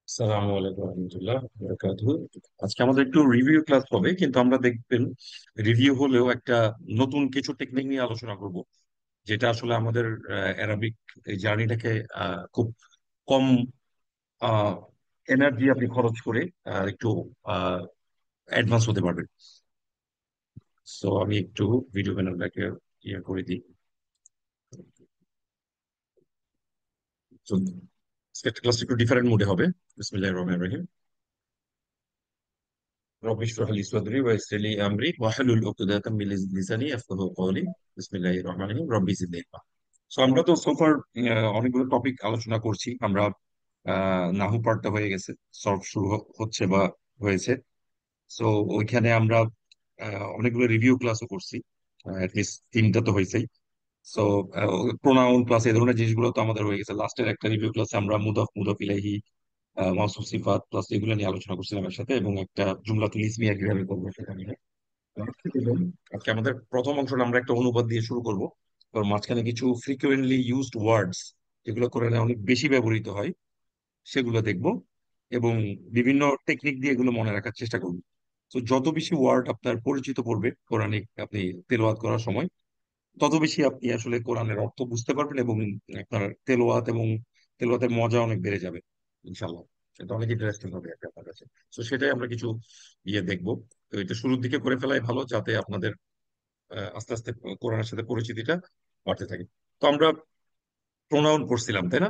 আসসালামু আলাইকুম রহমতুল্লাহ বারাকাতুহু। আজকে আমাদের একটু রিভিউ ক্লাস হবে, কিন্তু আমরা দেখবেন রিভিউ হলেও একটা নতুন কিছু টেকনিক নিয়ে আলোচনা করব, যেটা আসলে আমাদের অ্যারাবিক এই জার্নিটাকে খুব কম এনার্জি আপনি খরচ করে একটু অ্যাডভান্স হতে পারবেন। সো আমি একটু ভিডিও প্যানেলটাকে ইয়ে করে দিই। তো ক্লাসটা একটু ডিফারেন্ট মোডে হবে। বিসমিল্লাহির রহমানির রহিম। رب اشرح لي صدري ويسر لي امري واحلل عقدة من لساني يفقهوا قولي بسم الله الرحمن الرحيم ربي زدني علما। সো আমরা তো সোফার অনেকগুলো টপিক আলোচনা করছি আমরা। নাহু পার্টটা হয়ে গেছে, সলভ শুরু হচ্ছে বা হয়েছে। সো ওইখানে আমরা অনেকগুলো রিভিউ ক্লাসও করছি, অ্যাটলিস্ট তিনটা তো হয়েছেই। সো প্রোনাউন প্লাস এই ধরনের জিনিসগুলো তো আমাদের হয়ে গেছে। লাস্টের একটা রিভিউ ক্লাসে আমরা মুদাফ মুদাফ ইলাইহি মাউসুফ সিফাত প্লাস এগুলো নিয়ে আলোচনা করছিলাম একসাথে, এবং একটা জুমলাতুল ইসমিয়া কিভাবে করবো সেটা নিয়ে। আজকে আমাদের প্রথম অংশটা আমরা একটা অনুবাদ দিয়ে শুরু করব। তো মাঝখানে কিছু ফ্রিকুয়েন্টলি ইউজড ওয়ার্ডস, যেগুলো কোরআনে অনেক বেশি ব্যবহৃত হয়, সেগুলো দেখব, এবং বিভিন্ন টেকনিক দিয়ে এগুলো মনে রাখার চেষ্টা করব। তো যত বেশি ওয়ার্ড আপনার পরিচিত পড়বে কোরআনে আপনি তেলাওয়াত করার সময়, তত বেশি আপনি আসলে কোরআনের অর্থ বুঝতে পারবেন, এবং আপনার তেলাওয়াতের মজা অনেক বেড়ে যাবে ইনশাল্লাহ। সেটা অনেক ইন্টারেস্টিং হবে একটা আপনার কাছে। তো সেটাই আমরা কিছু দেখবো। তো এটা শুরুর দিকে করে ফেলাই ভালো, যাতে আপনাদের আস্তে আস্তে কোরআনের সাথে পরিচিতিটা বাড়তে থাকে। তো আমরা প্রোনাউন পড়ছিলাম, তাই না?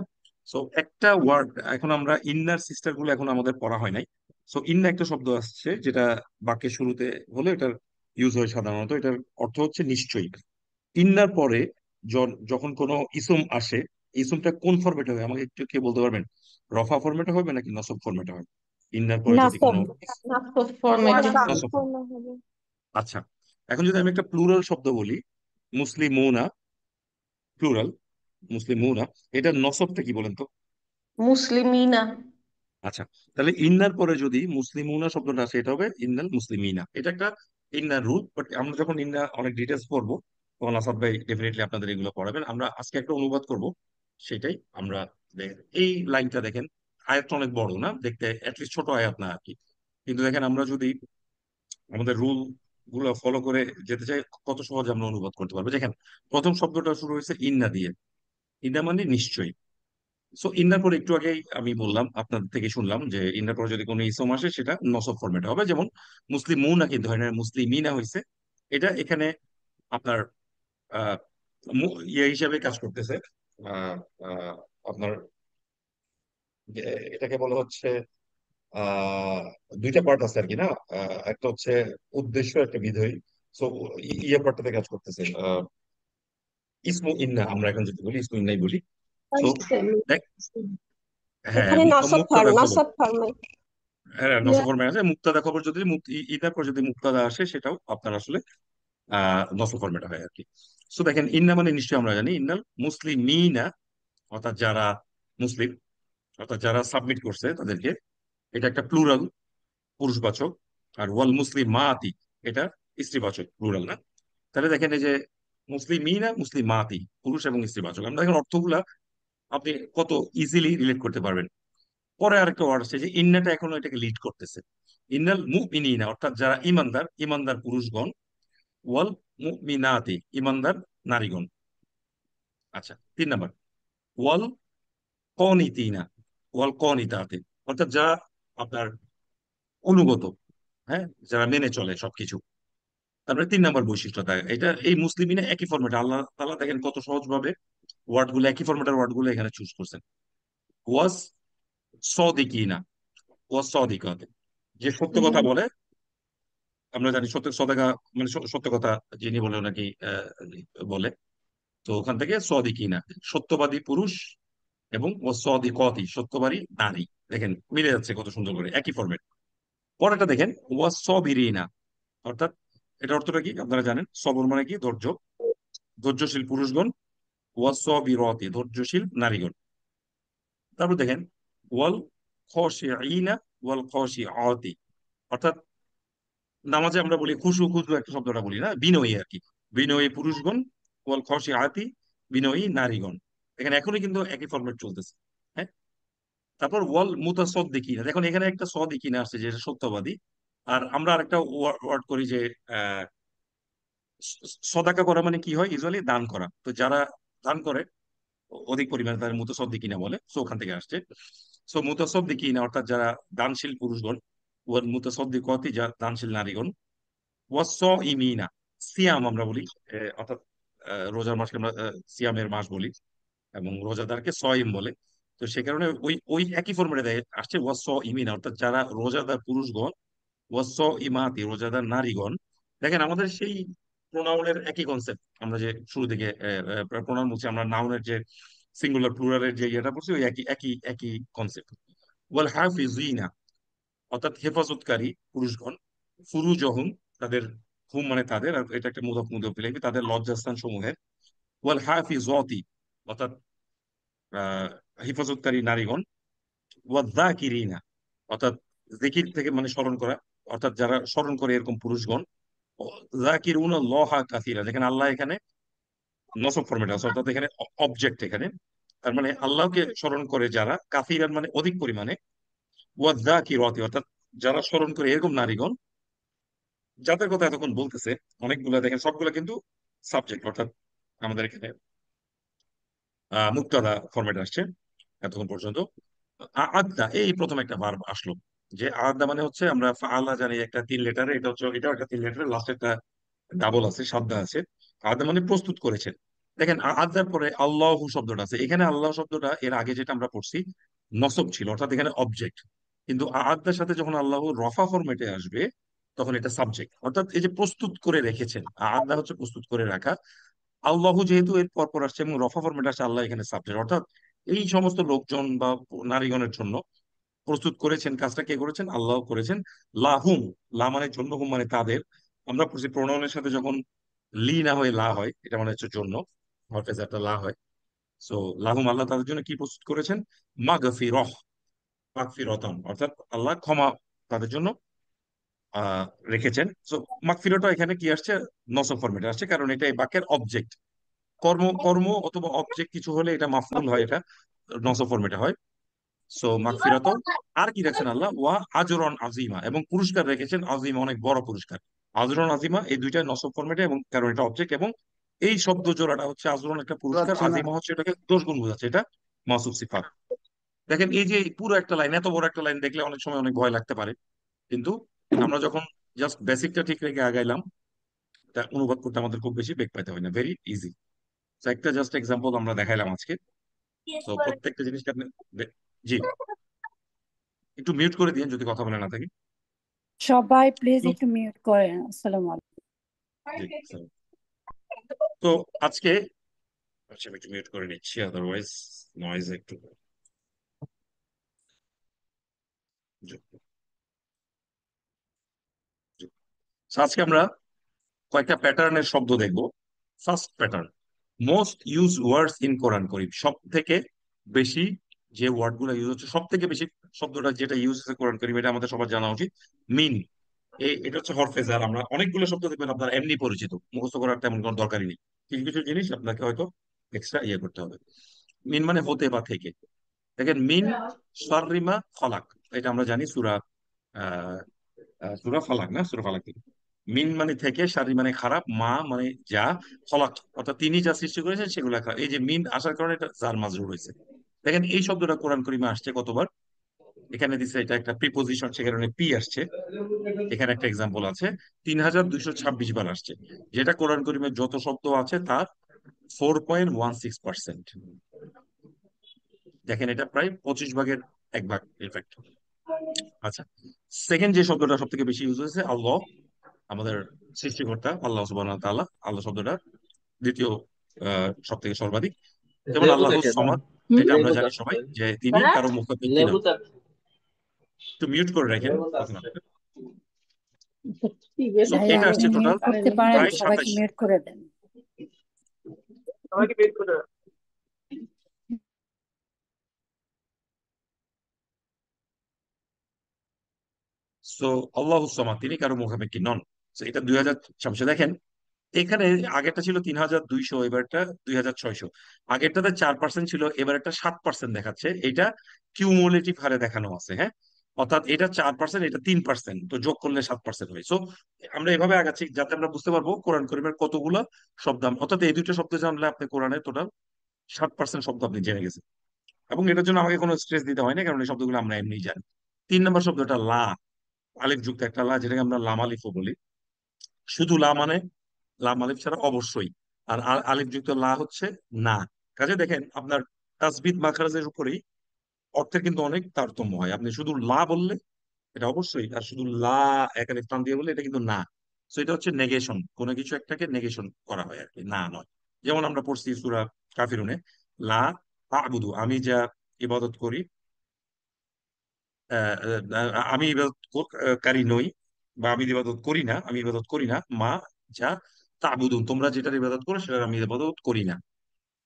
সো একটা ওয়ার্ড, এখন আমরা ইন্নার সিস্টার গুলো এখন আমাদের পড়া হয় নাই। সো ইন্না একটা শব্দ আসছে, যেটা বাক্যের শুরুতে হলে এটার ইউজ হয় সাধারণত। এটার অর্থ হচ্ছে নিশ্চয়ই। ইন্নার পরে যখন কোনো ইসম আসে, ইসমটা কোন ফরম্যাটে হবে আমাকে একটু কে বলতে পারবেন? রফা ফরম্যাটে হবে নাকি নসব ফরম্যাটে হবে? ইন্নার পরে যদি নাসব কোনো নাসব ফরম্যাটে। নসব। আচ্ছা, এখন যদি আমি একটা প্লুরাল শব্দ বলি, মুসলিমুনা, প্লুরাল মুসলিমুনা, এটার নসবটা কি বলেন তো? মুসলিমিনা। আচ্ছা, তাহলে ইন্নার পরে যদি মুসলিমুনা শব্দটা আসে, এটা হবে ইন্নাল মুসলিমিনা। এটা একটা ইন্নার রুল, বাট আমরা যখন ইন্না অনেক ডিটেলস পড়বো, তখন আসাদ ভাই ডেফিনেটলি আপনাদের এগুলো পড়াবেন। আমরা আজকে একটা অনুবাদ করব, সেটাই আমরা এই লাইনটা দেখেন। আয়াতটা অনেক বড় না দেখতে, অ্যাটলিস্ট ছোট আয়াত না আর কি, কিন্তু দেখেন আমরা যদি আমাদের রুল গুলো ফলো করে যেতে চাই, কত সহজে আমরা অনুবাদ করতে পারবো। দেখেন, প্রথম শব্দটা শুরু হয়েছে ইন্না দিয়ে। ইন্না মানে নিশ্চয়ই। সো ইন্নার পরে একটু আগেই আমি বললাম, আপনাদের থেকে শুনলাম যে ইন্নার পরে যদি কোনো ইসম আসে, সেটা নসব ফরম্যাটে হবে। যেমন মুসলিম মুনা কিন্তু হয় না, মুসলিমিনা হয়েছে। এটা এখানে আপনার আহ ইয়ে হিসাবে কাজ করতেছে। আহ আহ, আপনার এটাকে বলা হচ্ছে আহ দুইটা পার্ট আছে আর কি, না? একটা হচ্ছে উদ্দেশ্য, একটা বিধেয়। সো ইয়ে পার্টটাতে কাজ করতেছে ইসমু ইন্না। আমরা এখন যদি বলি ইসমু ইন্নাই বলি। সো হ্যাঁ, এখানে নাসব মুক্তাদা খবর। নাসব ফরম্যাট। হ্যাঁ, নসফর ম্যাচ আছে। মুক্তাদা খবর যদি ঈদের পর যদি মুক্তাদা আসে, সেটাও আপনার আসলে নসফর ফরম্যাট হয় আর কি। সো দেখেন, ইন্না মানে নিশ্চয়ই আমরা জানি ইন্নাল মুসলিমিনা, অর্থাৎ যারা মুসলিম, অর্থাৎ যারা সাবমিট করছে তাদেরকে। এটা একটা প্লুরাল, পুরুষবাচক। আর ওয়াল মুসলিমাতি, এটা স্ত্রীবাচক, প্লুরাল না। তাহলে দেখেন এই যে মুসলিমিনা মুসলিমাতি, পুরুষ এবং স্ত্রীবাচক, আমরা দেখেন অর্থগুলা আপনি কত ইজিলি রিলেট করতে পারবেন। পরে আরেকটা ওয়ার্ড আছে যে ইন্নাটা এখনো এটাকে লিড করতেছে। ইন্নাল মুমিনিনা, অর্থাৎ যারা ইমানদার, ইমানদার পুরুষগণ। ওয়াল মুমিনাতি, ইমানদার নারীগণ। আচ্ছা, 3 নাম্বার, ওয়াল কনিতিনা, ওয়াল কনিতাতে, অর্থাৎ যারা আপনার অনুগত, হ্যাঁ, যারা মেনে চলে সবকিছু। তারপরে 3 নাম্বার বৈশিষ্ট্যটা এটা, এই মুসলিমিনা একই ফরম্যাটে আল্লাহ তাআলা দেখেন কত সহজ ভাবে ওয়ার্ড গুলো, একই ফরম্যাটের ওয়ার্ড গুলো এখানে চুজ করছেন। ওয়াস সদিকিনা, ওয়াস সদিকাতে, যে সত্য কথা বলে। আমরা জানি সত্য সদাকা মানে সত্য কথা যিনি বলে নাকি বলে। তো ওখান থেকে সদিকিনা, সত্যবাদী পুরুষ, এবং ও সদিকতি, সত্যবাদী নারী। দেখেন মিলে যাচ্ছে কত সুন্দর করে, একই ফরম্যাট। পরেরটা দেখেন, ওয়া সবিরিনা, অর্থাৎ এটা অর্থটা কি আপনারা জানেন? সবর মানে কি? ধৈর্য, ধৈর্যশীল পুরুষগণ। ওয়া সবিরতি, ধৈর্যশীল নারীগণ। তারপর দেখেন, ওয়াল খশিঈনা ওয়াল খশিআতি, অর্থাৎ নামাজে আমরা বলি খুশু, খুশু একটা শব্দটা বলি না, বিনয়ী আর কি। বিনয়ী পুরুষগণ, ওয়াল খশিআতি, বিনয়ী নারীগণ। এখানে এখনই কিন্তু একই ফরম্যাট চলতেছে। হ্যাঁ, তারপর ওয়াল মুতাসাদ্দিকিনা, দেখুন এখানে একটা সদিকিনা আসছে যেটা সত্যবাদী। আর আমরা আরেকটা ওয়ার্ড করি যে আহ, সদাকা করা মানে কি হয়, ইউজুয়ালি দান করা। তো যারা দান করে অধিক পরিমাণে তাদের মুতাসাদ্দিকিনা বলে, সো ওখান থেকে আসছে। সো মুতাসাদ্দিকিনা অর্থাৎ যারা দানশীল পুরুষগণ, ওয়াল মুতাসাদ্দিকাতি যা দানশীল নারীগণ, ওয়াস-সাইমিনা সিয়াম আমরা বলি, অর্থাৎ রোজার মাসকে আমরা সিয়ামের মাস বলি, এবং রোজাদারকে সয়িম বলে। তো সে কারণে ওই ওই একই ফর্মেটে আসছে ওয়াস-সাইমিনা অর্থাৎ যারা রোজাদার পুরুষগণ, ওয়াস-সাইমাতি রোজাদার নারীগণ। দেখেন আমাদের সেই প্রোনাউনের একই কনসেপ্ট, আমরা যে শুরু থেকে প্রোনাউন বলছি, আমরা নাউনের যে সিঙ্গুলার প্লুরালের যে ইয়েটা পড়ছি, ওই একই একই একই কনসেপ্ট। ওয়াল হাফিজিনা অর্থাৎ হেফাজতকারী পুরুষগণ, ফুরুজহুম তাদের, হুম মানে তাদের, আর এটা একটা মুদাফ মুদাফ ইলাইহি, তাদের লজ্জাস্থান সমূহের। ওয়াল হাফিজতি অর্থাৎ আহ হেফাজতকারী নারীগণ। ওয়ায-যাকিরিনা অর্থাৎ জিকির থেকে মানে স্মরণ করা, অর্থাৎ যারা স্মরণ করে এরকম পুরুষগণ। যাকিরুনাল্লাহা কাসীরা, যেখানে আল্লাহ এখানে নসব ফরমেট আছে, অর্থাৎ এখানে অবজেক্ট এখানে, তার মানে আল্লাহকে স্মরণ করে যারা, কাসীরান মানে অধিক পরিমাণে। ওয়ায-যাকিরাতি অর্থাৎ যারা স্মরণ করে এরকম নারীগণ, যাদের কথা এতক্ষণ বলতেছে অনেকগুলা, দেখেন সবগুলা কিন্তু সাবজেক্ট, অর্থাৎ আমাদের এখানে মুক্তাদা ফরম্যাট আসছে এতক্ষণ পর্যন্ত। আদা এই প্রথম একটা ভার্ব আসলো, যে আদা মানে হচ্ছে আমরা আল্লাহ জানি একটা 3 লেটারে, এটা হচ্ছে এটাও একটা 3 লেটারে, লাস্টে একটা ডাবল আছে, সাদ্দা আছে। আদা মানে প্রস্তুত করেছেন। দেখেন আদার পরে আল্লাহু শব্দটা আছে, এখানে আল্লাহ শব্দটা এর আগে যেটা আমরা পড়ছি নসব ছিল, অর্থাৎ এখানে অবজেক্ট। কিন্তু আদার সাথে যখন আল্লাহ রফা ফরমেটে আসবে, তখন এটা সাবজেক্ট, অর্থাৎ এই যে প্রস্তুত করে রেখেছেন, আদা হচ্ছে প্রস্তুত করে রাখা। আল্লাহু যেহেতু এর পর পর আসছে এবং রফা ফরমেট আসছে, আল্লাহ এখানে সাবজেক্ট, অর্থাৎ এই সমস্ত লোকজন বা নারীগণের জন্য প্রস্তুত করেছেন, কাজটা কে করেছেন, আল্লাহ করেছেন। লাহুম, লা মানে জন্য, হুম মানে তাদের। আমরা পড়ছি প্রণয়নের সাথে যখন লি না হয়ে লা হয়, এটা মানে হচ্ছে জন্য, হরফেজারটা লা হয়। সো লাহুম আল্লাহ তাদের জন্য কি প্রস্তুত করেছেন, মাগফিরহ, মাগফিরতান অর্থাৎ আল্লাহ ক্ষমা তাদের জন্য আহ রেখেছেন। সো মাগফিরতা এখানে কি আসছে, নসব ফরমেটে আসছে, কারণ এটা এই বাক্যের অবজেক্ট। কর্ম কর্ম অথবা অবজেক্ট কিছু হলে এটা মাফউল হয়, এটা নসব ফরমেটে হয়। সো মাগফিরাত। আর কি রাখছেন আল্লাহ, ওয়া আজরন আজিমা, এবং পুরস্কার রেখেছেন আজিমা, অনেক বড় পুরস্কার। আজরন আজিমা এই দুইটা নসব ফরমেটে, এবং কারণ এটা অবজেক্ট, এবং এই শব্দ জোড়াটা হচ্ছে আজরন একটা পুরস্কার, যাচ্ছে না। আজিমা হচ্ছে এটাকে 10 গুণ বোঝাচ্ছে, এটা মাসুফ সিফাত। দেখেন এই যে এই পুরো একটা লাইন, এত বড় একটা লাইন দেখলে অনেক সময় অনেক ভয় লাগতে পারে, কিন্তু আমরা যখন জাস্ট বেসিকটা ঠিক রেখে আগাইলাম, এটা অনুবাদ করতে আমাদের খুব বেশি বেগ পাইতে হয় না, ভেরি ইজি। একটা জাস্ট এক্সাম্পল আমরা দেখাইলাম আজকে। তো প্রত্যেকটা জিনিসকে আপনি জি, একটু মিউট করে দিন যদি কথা বলে না থাকি। সবাই প্লিজ একটু মিউট করেন। আসসালামু আলাইকুম। জি স্যার। তো আজকে, আচ্ছা আমি একটু মিউট করে নিচ্ছি, আদারওয়াইজ নয়েজ একটু। জি, জি। So, আজকে আমরা কয়েকটা প্যাটার্নের শব্দ দেখব। First pattern, most use words in Quran Karim, সব থেকে বেশি যে ওয়ার্ড গুলো ইউজ হচ্ছে, সব থেকে বেশি শব্দটা যেটা ইউজ হচ্ছে কোরআন করিম, এটা আমাদের সবার জানা উচিত। মিন, এটা হচ্ছে হরফেজার। আমরা অনেকগুলো শব্দ দেখবেন আপনার এমনি পরিচিত, মুখস্থ করার তেমন কোনো দরকারই নেই। কিছু কিছু জিনিস আপনাকে হয়তো এক্সট্রা ইয়ে করতে হবে। মিন মানে হতে বা থেকে। দেখেন মিন শাররিমা ফালাক, এটা আমরা জানি সূরা আহ সূরা ফালাক, না সূরা ফালাক থেকে। মিন মানে থেকে, শারি মানে খারাপ, মা মানে যা, ফলাক অর্থাৎ তিনি যা সৃষ্টি করেছেন সেগুলো খারাপ। এই যে মিন আসার কারণে এটা জার মাজরুর হয়েছে। দেখেন এই শব্দটা কোরআন কারিমে আসছে কতবার, এখানে দিচ্ছে এটা একটা প্রিপোজিশন, সে কারণে পি আসছে। এখানে একটা এক্সাম্পল আছে, 3226 বার আসছে, যেটা কোরআন কারিমে যত শব্দ আছে তার 4.16%। দেখেন এটা প্রায় 25 ভাগের 1 ভাগ ইনফ্যাক্ট। আচ্ছা, সেকেন্ড যে শব্দটা সব থেকে বেশি ইউজ হয়েছে, আল্লাহ, আমাদের সৃষ্টিকর্তা আল্লাহ সুবহানাহু ওয়া তাআলা, আল্লাহ শব্দটা দ্বিতীয় সব থেকে সর্বাধিক। যেমন লেবু আল্লাহ দেখে দাও। সমাদ, এটা আমরা লেবু জানি চাচ্ছে। সবাই যে তিনি কারো মুখাপেক্ষী লেবু নন। চাচ্ছে। একটু মিউট করে রাখেন লেবু কথা না চাচ্ছে। বলে। সো ভাইয়া এটা আপনি আসছে টোটাল মিউট করতে পারেন, প্রায় সবাইকে 27। মিউট করে দেন। সবাইকে বের করে দাও। সো আল্লাহ সমাদ, তিনি কারো মুখাপেক্ষী নন। So, এটা 2026 দেখেন, এখানে আগেরটা ছিল 3200, এবারটা 2600। আগেরটাতে 4% ছিল, এবার একটা 7% দেখাচ্ছে। এটা কিউমুলেটিভ হারে দেখানো আছে, হ্যাঁ। অর্থাৎ এটা 4%, এটা 3%, তো যোগ করলে 7% হয়। সো আমরা এভাবে আগাচ্ছি যাতে আমরা বুঝতে পারবো কোরআন করিমের কতগুলো শব্দ অর্থাৎ এই দুইটা শব্দ জানলে আপনি কোরআনের টোটাল 7% শব্দ আপনি জেনে গেছেন। এবং এটার জন্য আমাকে কোনো স্ট্রেস দিতে হয় না, কারণ এই শব্দগুলো আমরা এমনিই জানি। 3 নম্বর শব্দটা লা, আলিফ যুক্ত একটা লা, যেটাকে আমরা লাম আলিফও বলি। শুধু লা মানে লাম আলিফ ছাড়া অবশ্যই। আর আলিফ যুক্ত লা হচ্ছে না। কাজে দেখেন আপনার তাসবিদ মাখরাজের উপরেই অর্থের কিন্তু অনেক তারতম্য হয়। আপনি শুধু লা বললে এটা অবশ্যই, আর শুধু লা এক আলিফ টান দিয়ে বললে এটা কিন্তু না। তো এটা হচ্ছে নেগেশন, কোনো কিছু একটাকে নেগেশন করা হয় আর কি, না নয়। যেমন আমরা পড়ছি সূরা কাফিরুনে, লা আ'বুদু, আমি যা ইবাদত করি, আমি কারি নই, বা আমি ইবাদত করি না, আমি ইবাদত করি না, মা যা তা'বুদুন, তোমরা যেটার ইবাদত করো সেটার আমি ইবাদত করি না।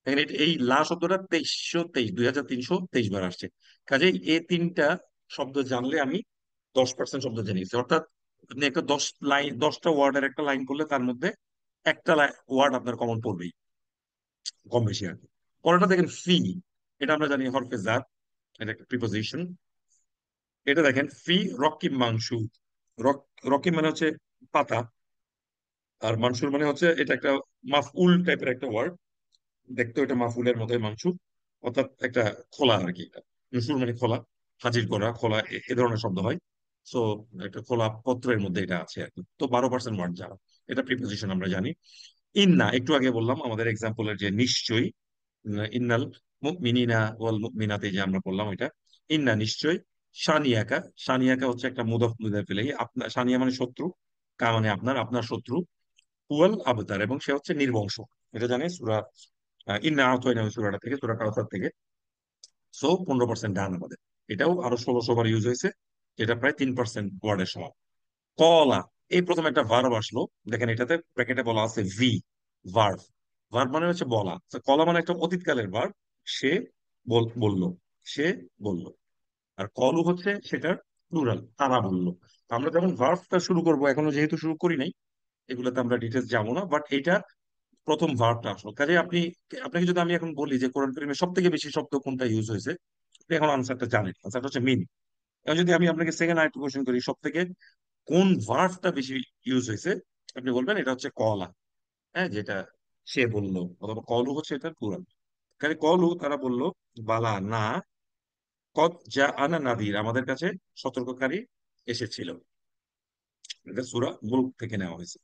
দেখেন এই লা শব্দটা 2323 বার আসছে। কাজেই এই তিনটা শব্দ জানলে আমি 10% শব্দ জেনে গেছি। অর্থাৎ আপনি একটা 10 লাইন, 10টা ওয়ার্ডের একটা লাইন করলে তার মধ্যে একটা ওয়ার্ড আপনার কমন পড়বেই, কম বেশি আর কি। পরেরটা দেখেন ফি, এটা আমরা জানি হরফে জাত, এটা একটা প্রিপোজিশন। এটা দেখেন ফি রকিম মাংসু, রক, রকিম মানে হচ্ছে পাতা, আর মানসুর মানে হচ্ছে এটা একটা মাফউল টাইপের একটা ওয়ার্ড। দেখতে এটা মাফুলের মতোই মাংসু, অর্থাৎ একটা খোলা আর কি। নসুর মানে খোলা, হাজির করা, খোলা, এ ধরনের শব্দ হয়। সো একটা খোলা পত্রের মধ্যে এটা আছে আর কি। তো 12% ওয়ার্ড যারা, এটা প্রিপোজিশন আমরা জানি। ইন্না, একটু আগে বললাম আমাদের এক্সাম্পলের যে নিশ্চয়ই, ইন্নাল মুমিনিনা ওয়াল মুমিনাতে যে আমরা বললাম এটা, ইন্না নিশ্চয়। সানিয়াকা, সানিয়াকা হচ্ছে একটা মুদাফ মুদাফ ইলাইহি, আপনার সানিয়া মানে শত্রু, কা মানে আপনার, আপনার শত্রু, হুয়াল আবতার, এবং সে হচ্ছে নির্বংশ। এটা জানে সূরা ইন্না আতয়না, সূরাটা থেকে, সূরা কাউসার থেকে। সো 15% ডান আমাদের। এটাও আরো 1600 বার ইউজ হয়েছে, যেটা প্রায় 3% ওয়ার্ডের সমান। কলা, এই প্রথম একটা ভার্ব আসলো। দেখেন এটাতে ব্র্যাকেটে বলা আছে ভি, ভার্ব। ভার্ব মানে হচ্ছে বলা। তো কলা মানে একটা অতীতকালের ভার্ব। সে বলল, সে বলল। আর কলু হচ্ছে সেটার প্লুরাল, তারা বলল। তো আমরা যখন ভার্বটা শুরু করবো, এখনো যেহেতু শুরু করি নাই, এগুলোতে আমরা ডিটেলস যাবো না, বাট এটা প্রথম ভার্বটা আসলো। কাজে আপনাকে যদি আমি এখন বলি যে কোরআন কারীমে সব থেকে বেশি শব্দ কোনটা ইউজ হয়েছে, আপনি এখন আনসারটা জানেন, আনসারটা হচ্ছে মিন। এখন যদি আমি আপনাকে সেকেন্ড আরেকটু কোশ্চেন করি, সব থেকে কোন ভার্বটা বেশি ইউজ হয়েছে, আপনি বলবেন এটা হচ্ছে কলা, হ্যাঁ, যেটা সে বলল, অথবা কলু হচ্ছে এটা প্লুরাল। কাজে কলু, তারা বলল, বালা না, কদ যা আনা নাদির, আমাদের কাছে সতর্ককারী এসেছিল। এটা সূরা মুলক থেকে নেওয়া হয়েছে।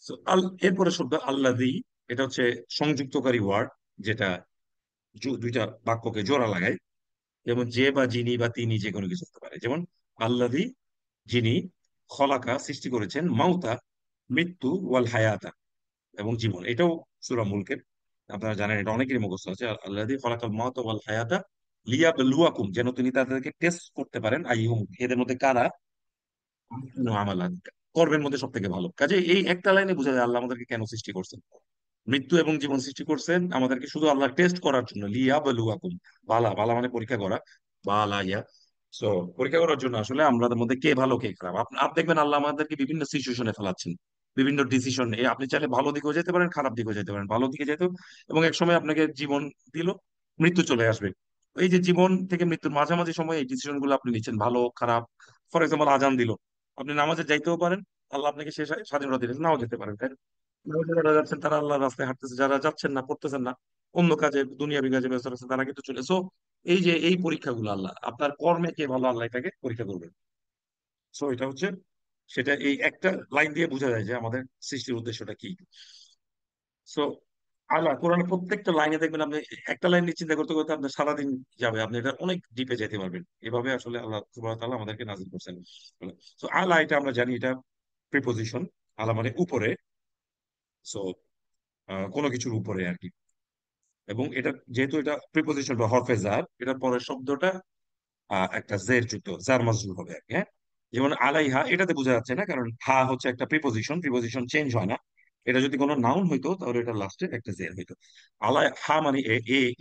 So, এরপরে শব্দ আল্লাযী, এটা হচ্ছে সংযুক্তকারী ওয়ার্ড, যেটা দুইটা বাক্যকে জোড়া লাগায়। যেমন যে বা যিনি বা তিনি যে কোনো কিছু হতে পারে। যেমন আল্লাযী, যিনি, খলাকা সৃষ্টি করেছেন, মাউতা মৃত্যু, ওয়াল হায়াতা এবং জীবন। এটাও সূরা মুলকের, আপনারা জানেন, এটা অনেকেরই মুখস্থ আছে। আল্লাযী খলাকাল মাউতা ওয়াল হায়াতা লিয়াবলুয়াকুম, যেন তিনি তাদেরকে টেস্ট করতে পারেন, আইহুম, এদের মধ্যে কারা আমালা কর্মের মধ্যে সব থেকে ভালো। কাজে এই একটা লাইনে বোঝা যায় আল্লাহ আমাদেরকে কেন সৃষ্টি করছেন। মৃত্যু এবং জীবন সৃষ্টি করছেন আমাদেরকে শুধু আল্লাহ টেস্ট করার জন্য, লিয়া বালুয়াকুম, বালা, বালা মানে পরীক্ষা করা, বালা ইয়া। সো পরীক্ষা করার জন্য আসলে আমাদের মধ্যে কে ভালো কে খারাপ। আপনি দেখবেন আল্লাহ আমাদেরকে বিভিন্ন সিচুয়েশনে ফেলাচ্ছেন, বিভিন্ন ডিসিশন। আপনি চাইলে ভালো দিকেও যেতে পারেন, খারাপ দিকেও যেতে পারেন, ভালো দিকে যেতেও, এবং এক সময় আপনাকে জীবন দিল, মৃত্যু চলে আসবে। এই যে জীবন থেকে মৃত্যুর মাঝামাঝি সময় এই ডিসিশন গুলো আপনি নিচ্ছেন, ভালো খারাপ। ফর এক্সাম্পল আজান দিল, আপনি নামাজে যাইতেও পারেন, আল্লাহ আপনাকে সে স্বাধীনতা দিলেন, নাও যেতে পারেন, তাই না? যারা যাচ্ছেন তারা আল্লাহর রাস্তায় হাঁটতেছে, যারা যাচ্ছেন না, পড়তেছেন না, অন্য কাজে দুনিয়াবি কাজে ব্যস্ত আছেন, তারা কিন্তু চলে। সো এই যে এই পরীক্ষাগুলো আল্লাহ আপনার কর্মে কে ভালো, আল্লাহ এটাকে পরীক্ষা করবেন। সো এটা হচ্ছে সেটা, এই একটা লাইন দিয়ে বোঝা যায় যে আমাদের সৃষ্টির উদ্দেশ্যটা কি। সো আল্লাহ কোরআনের প্রত্যেকটা লাইনে দেখবেন আপনি, একটা লাইন নিয়ে চিন্তা করতে করতে আপনার সারাদিন যাবে, আপনি এটা অনেক ডিপে যেতে পারবেন। এভাবে আসলে আল্লাহ সুবহানাহু ওয়া তাআলা আমাদেরকে নাজিল করছেন। সো আলা, এটা আমরা জানি, এটা প্রিপোজিশন। আলা মানে উপরে। সো কোনো কিছুর উপরে আর কি। এবং এটা যেহেতু এটা প্রিপোজিশন বা হরফে জার, এটার পরের শব্দটা একটা জের যুক্ত, জার মাজরুর হবে আর কি, হ্যাঁ। যেমন আলাইহা, এটাতে বোঝা যাচ্ছে না, কারণ হা হচ্ছে একটা প্রিপোজিশন, প্রিপোজিশন চেঞ্জ হয় না। এটা যদি কোনো নাউন হইতো তাহলে এটা লাস্টে একটা জের হইতো। আলাই হা মানে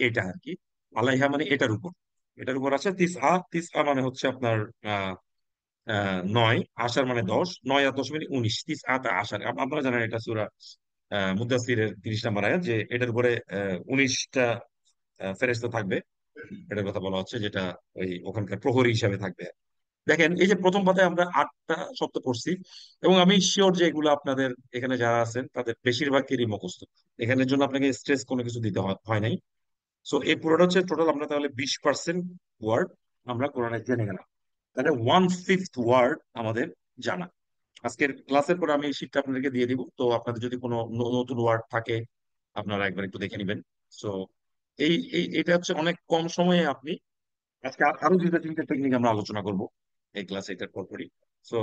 এটা আর কি। আলাইহা মানে এটার উপর, এটার উপর আছে। তিস আ, তিস আ মানে হচ্ছে আপনার নয়, আষাঢ় মানে 10, 9 আর 10 মানে 19, তিস আতা আষাঢ়। আপনারা জানেন এটা সূরা মুদ্দাসসিরের 30 নম্বর আয়াত, যে এটার উপরে 19টা ফেরেশতা থাকবে, এটার কথা বলা হচ্ছে, যেটা ওই ওখানকার প্রহরী হিসাবে থাকবে। দেখেন এই যে প্রথম পাতায় আমরা 8টা শব্দ পড়ছি, এবং আমি শিওর যে এগুলো আপনাদের এখানে যারা আছেন তাদের বেশিরভাগেরই মুখস্থ, এখানের জন্য আপনাকে স্ট্রেস কোনো কিছু দিতে হয় নাই। সো এই পুরোটা হচ্ছে টোটাল, আমরা তাহলে 20% ওয়ার্ড আমরা কোরআনে জেনে গেলাম, তাহলে 1/5 ওয়ার্ড আমাদের জানা। আজকের ক্লাসের পরে আমি এই শীটটা আপনাদেরকে দিয়ে দিব, তো আপনাদের যদি কোনো নতুন ওয়ার্ড থাকে আপনারা একবার একটু দেখে নেবেন। সো এটা হচ্ছে অনেক কম সময়ে আপনি, আজকে আরো দুইটা তিনটা টেকনিক আমরা আলোচনা করব এই ক্লাস এটার পরপরই। সো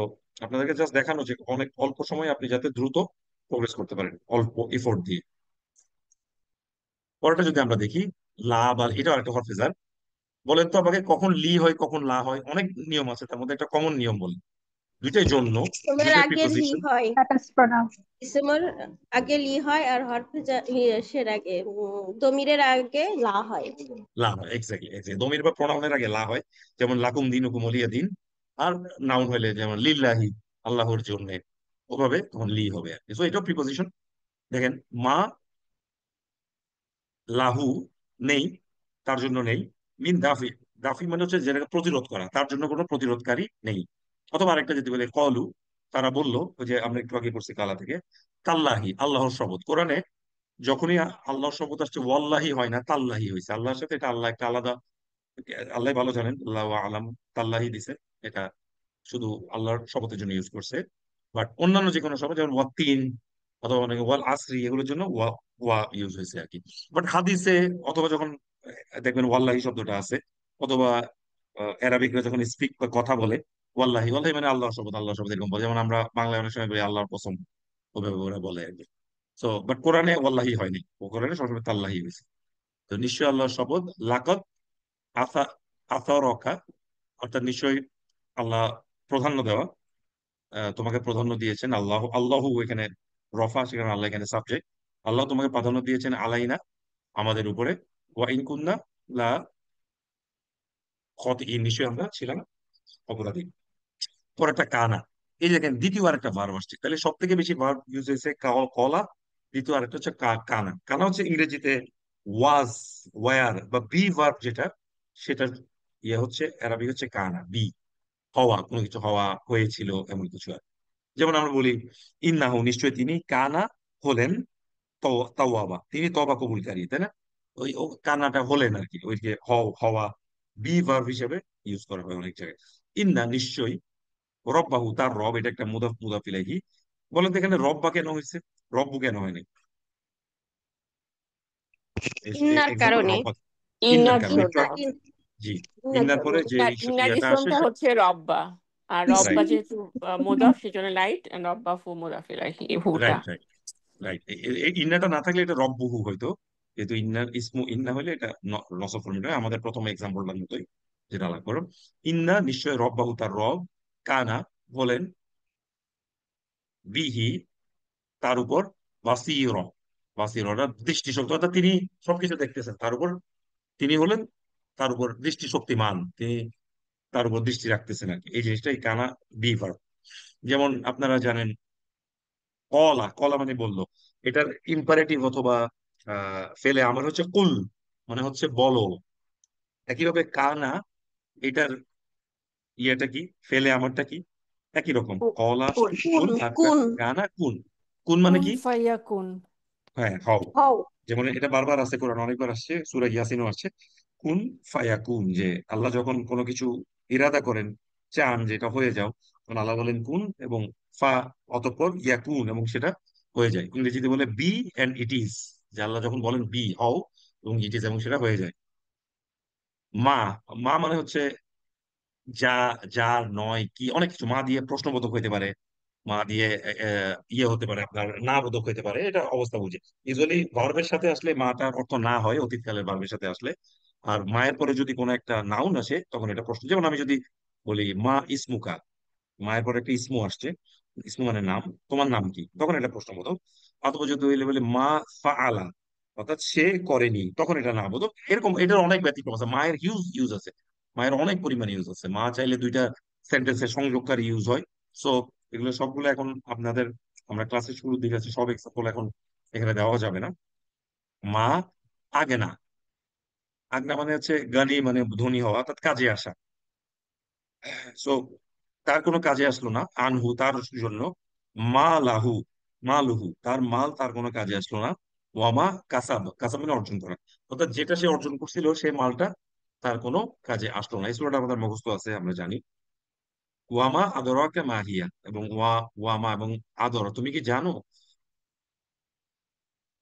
আপনাদেরকে জাস্ট দেখানো যে অনেক অল্প সময়ে আপনি যাতে দ্রুত প্রোগ্রেস করতে পারেন অল্প এফোর্ট দিয়ে। পরেরটা যদি আমরা দেখি, লা বা, এটা আরেকটা হরফেজার। বলেন তো আমাকে, কখন লি হয় কখন লা হয়? অনেক নিয়ম আছে, তার মধ্যে একটা কমন নিয়ম বলি, দুইটাই জন্য, তোমার দুইটাই আগে লি প্রিপোজিশন। হয়, That is pronounced. ইসমের আগে লি হয় আর শের আগে দমিরের আগে লা হয়। লা হয়, এক্স্যাক্টলি দমির বা প্রোনাউনের আগে লা হয়, যেমন লাকুম দিনুকুম ওলিয়া দিন। আর নাউন হইলে যেমন লিল্লাহি, আল্লাহর জন্য, ওভাবে তখন লি হবে আর কি। সো এটাও প্রিপোজিশন। দেখেন, মা লাহু নেই, তার জন্য নেই। মিন দাফি, দাফি মানে হচ্ছে যেটাকে প্রতিরোধ করা, তার জন্য কোনো প্রতিরোধকারী নেই। অথবা আরেকটা যদি বলে কলু, তারা বললো, ওই যে আমরা একটু আগে পড়ছি কালা থেকে, তাল্লাহি, আল্লাহর শপথ। কোরআনে যখনই আল্লাহর শপথ আসছে ওয়াল্লাহি হয় না, তাল্লাহি হয়েছে। আল্লাহর সাথে এটা আল্লাহ একটা আলাদা, আল্লাহ ভালো জানেন, আল্লাহ আলাম, তাল্লাহি দিছে, এটা শুধু আল্লাহর শপথের জন্য ইউজ করছে। বাট অন্যান্য যে কোনো শপথ, যেমন ওয়াতিন অথবা অনেকে ওয়াল আসরি, এগুলোর জন্য ওয়া ওয়া ইউজ হয়েছে আর কি। বাট হাদিসে অথবা যখন দেখবেন ওয়াল্লাহি শব্দটা আছে, অথবা অ্যারাবিকরা যখন স্পিক বা কথা বলে, ওয়াল্লাহি, ওয়াল্লাহি মানে আল্লাহর শপথ, আল্লাহর শপথ এরকম বলে, যেমন আমরা বাংলায় অনেক সময় বলি আল্লাহর কসম, ওভাবে ওরা বলে আর কি। সো বাট কোরআনে ওয়াল্লাহি হয়নি, ও কোরআনে সবসময় তাল্লাহি হয়েছে। তো নিশ্চয়ই আল্লাহর শপথ, লাকাত আথা আথারকা, অর্থাৎ নিশ্চয়ই আল্লাহ প্রাধান্য দেওয়া, তোমাকে প্রাধান্য দিয়েছেন। আল্লাহ, আল্লাহু এখানে রফা, সেখানে আল্লাহ এখানে সাবজেক্ট। আল্লাহ তোমাকে প্রাধান্য দিয়েছেন আলাইনা, আমাদের উপরে। ওয়া ইন কুন্না লা খাতিইন, নিশ্চয়ই আমরা ছিলাম অপরাধী। পরেরটা কানা। এই যে দেখেন দ্বিতীয় আরেকটা ভার্ব আসছে, তাহলে সব থেকে বেশি ভার্ব ইউজ হয়েছে কলা, দ্বিতীয় আরেকটা হচ্ছে কানা। কানা হচ্ছে ইংরেজিতে ওয়াজ, ওয়ার বা বি ভার্ব যেটা, সেটার ইয়ে হচ্ছে অ্যারাবিক হচ্ছে কানা, বি, হওয়া, কোনো কিছু হওয়া, হয়েছিল, এমন কিছু আর। যেমন আমরা বলি ইন্নাহু, নিশ্চয় তিনি, কানা হলেন, তাওয়াবা, তিনি তওবা কবুলকারী, তাই না? ওই কান্নাটা হলেন আর কি, ওই যে হওয়া, বি ভার্ব হিসেবে ইউজ করা হয় অনেক জায়গায়। ইন্না, নিশ্চয়ই, রব্বাহু, তার রব, এটা একটা মুদাফ মুদাফ ইলাইহি। বলেন তো এখানে রব্বা কেন হয়েছে, রব্বু কেন হয়নি? ইন্নার এক্সাম্পল কারণে, রব্বা, ইন্নার ইন্নার কারণে জন্য। একটু জি, ইন্নার ইন্নার পরে কারণে যে ইন্নার ইয়েটা আসে, ইসমটা হচ্ছে রব্বা, আর রব্বা রাইট, যেহেতু মুদাফ সেজন্য লাইট, রব্বা ফু মুদাফ ইলাইহি, এই ভুটা। Right, right, right. এই ইন্নাটা না থাকলে এটা রব্বুহু হইতো, কিন্তু ইন্নার ইসমু ইন্না হলে এটা নসব ফর্মেট হয়, আমাদের প্রথম এক্সাম্পলটার মতোই, যেটা আলাদা করো। ইন্না, নিশ্চয়, রব্বাহু, তার রব, কানা বলেন, বিহি, তার উপর, বাসির, বাসির অর্থাৎ দৃষ্টিশক্তি, অর্থাৎ তিনি সবকিছু দেখতেছেন, তার উপর তিনি হলেন, তার উপর দৃষ্টিশক্তিমান, তিনি তার উপর দৃষ্টি রাখতেছেন আর কি। এই জিনিসটাই কানা বি ভার্ব। যেমন আপনারা জানেন কলা, কলা মানে বললো, এটার ইম্পারেটিভ অথবা ফেলে আমার হচ্ছে কুল, মানে হচ্ছে বলো। একইভাবে কানা, এটার ইয়েটা কি, ফেলে আমারটা কি, একই রকম, কলা কুন, কুন, কুল, আর কুন, কানা কুন। কুন মানে কুন কি? ফায়াকুন। হ্যাঁ, হও। হও। যেমন এটা বারবার আছে, কোরআন অনেকবার আসছে, সূরা ইয়াসিনও আসছে, কুন ফায়াকুন, যে আল্লাহ যখন কোনো কিছু ইরাদা করেন, চান যে এটা হয়ে যাও, তখন আল্লাহ বলেন কুন, এবং ফা, অতঃপর ইয়াকুন, এবং সেটা হয়ে যায়। ইংরেজিতে বলে বি এন্ড ইট ইজ, যে আল্লাহ যখন বলেন বি, হও, এবং ইট ইজ, এবং সেটা হয়ে যায়। মা, মা মানে হচ্ছে যা, যার, নয়, কি, অনেক কিছু। মা দিয়ে প্রশ্নবোধক হইতে পারে, মা দিয়ে ইয়ে হতে পারে, আপনার না বোধক হইতে পারে, এটা অবস্থা বুঝে। ইউজুয়ালি ভার্বের সাথে আসলে মাটার অর্থ না হয়, অতীতকালের ভার্বের সাথে আসলে। আর মায়ের পরে যদি কোনো একটা নাউন আসে তখন এটা প্রশ্ন। যেমন আমি যদি বলি মা ইসমুকা, মায়ের পরে একটা ইসমু আসছে, ইসমু মানে নাম, তোমার নাম কি, তখন এটা প্রশ্নবোধক। অথবা যদি হইলে বলে মা ফাআলা, অর্থাৎ সে করেনি, তখন এটা না বোধক। এরকম এটার অনেক ব্যতিক্রম আছে, মায়ের হিউজ ইউজ আছে, মায়ের অনেক পরিমাণে ইউজ আছে। মা চাইলে দুইটা সেন্টেন্সের সংযোগকারী ইউজ হয়। সো এগুলো সবগুলো এখন আপনাদের, আমরা ক্লাসের শুরুর দিকে আছে, সব এক্সাম্পল এখন এখানে দেওয়া যাবে না। মা আগে না, আগনা মানে হচ্ছে গানি মানে ধনী হওয়া, অর্থাৎ কাজে আসা। সো তার কোনো কাজে আসলো না, আনহু তার জন্য, মা লাহু মা লুহু তার মাল তার কোনো কাজে আসলো না, ওয়ামা কাসাব কাসাব মানে অর্জন করা, অর্থাৎ যেটা সে অর্জন করছিল সেই মালটা তার কোনো কাজে আসলো না। এই সূরাটা আমাদের মুখস্থ আছে, আমরা জানি। ওয়ামা আদরাকা মা হিয়া, এবং ওয়ামা এবং আদর, তুমি কি জানো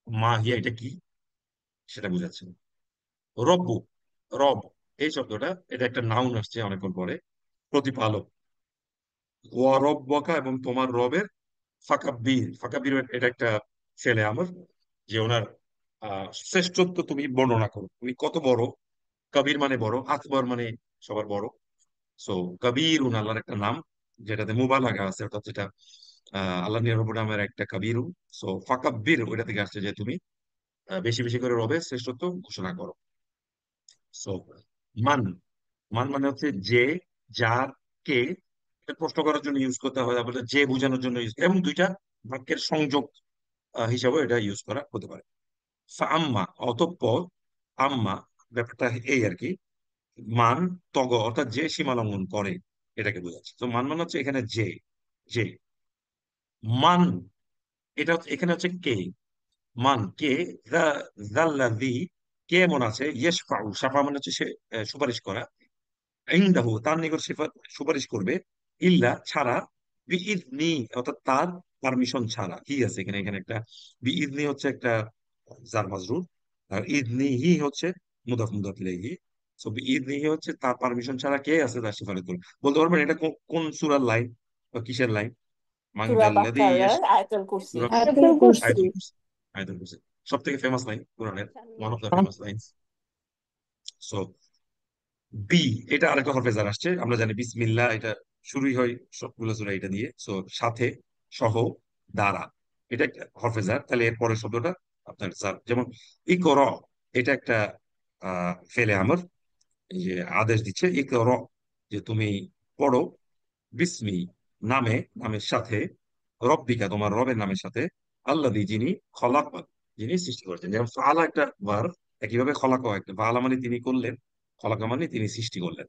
মা হিয়া এটা কি, সেটা বুঝাচ্ছে। রব্বু, রব, এই শব্দটা এটা একটা নাউন আসছে অনেকক্ষণ পরে, প্রতিপালক। ওয়া রব্বকা, এবং তোমার রবের, ফাকাব্বির, ফাকাব্বির এটা একটা ছেলে আমার, যে ওনার শ্রেষ্ঠত্ব তুমি বর্ণনা করো, তুমি কত বড়। কবির মানে বড়, আকবর মানে সবার বড়। সো কবির আল্লাহর একটা নাম, যেটাতে মুবালাগা আছে, অর্থাৎ যেটা আল্লাহ নিরব নামের একটা কবিরু। সো ফাকাব্বির ওইটা থেকে আসছে যে তুমি বেশি বেশি করে রবের শ্রেষ্ঠত্ব ঘোষণা করো। সো মান, মান মানে হচ্ছে যে, যার, কে, এটা প্রশ্ন করার জন্য ইউজ করতে হয়, তারপরে যে বোঝানোর জন্য ইউজ, এবং দুইটা বাক্যের সংযোগ হিসাবে এটা ইউজ করা হতে পারে। আম্মা অতঃপর, আম্মা ব্যাপারটা এই আর কি, মান তগ অর্থাৎ যে সীমা লঙ্ঘন করে, এটাকে বোঝাচ্ছে। তো মান মানে হচ্ছে এখানে যে, যে মান, এটা এখানে হচ্ছে কে, মান কে, জাল্লাযী কে এমন আছে, ইয়েশফাউ শাফা মানে হচ্ছে সে সুপারিশ করা, ইনদাহু তার নিকট সুপারিশ করবে, ইল্লা ছাড়া, বিইذনি অর্থাৎ তার পারমিশন ছাড়া, হি আছে এখানে, এখানে একটা বিইذনি হচ্ছে একটা জার মাজরুর, আর ইذনিহি হচ্ছে মুদাফ মুদাফ ইলাইহি। সো বিইذনিহি হচ্ছে তার পারমিশন ছাড়া কে আছে তার সিফারিশ করবে। বলতে পারবেন এটা কোন সূরার লাইন বা কিসের লাইন? মান Surah যাল্লাযী Baqarah, Ayatul Kursi. সূরা আয়াতুল কুরসি। আয়াতুল কুরসি, আয়াতুল কুরসি সব থেকে ফেমাস লাইন কোরআনের, one of the 56। Famous lines. So be, এটা আরেকটা হরফে জার আসছে, আমরা জানি বিসমিল্লাহ, এটা শুরুই হয় সবগুলো সূরা এটা দিয়ে। সো সাথে, সহ, দ্বারা, এটা একটা হরফে জার, তাহলে এর পরের শব্দটা আপনার জার। যেমন ইকর, এটা একটা ফেলে আমর, এই যে আদেশ দিচ্ছে ইকর, যে তুমি পড়ো, বিসমি নামে, নামের সাথে, রব্বিকা তোমার রবের নামের সাথে, আল্লাযী যিনি, খলাক যিনি সৃষ্টি করেছেন। যেমন ফাআলা একটা ভার্ব, একইভাবে খলাকা একটা, ফাআলা মানে তিনি করলেন, খলাকা মানে তিনি সৃষ্টি করলেন।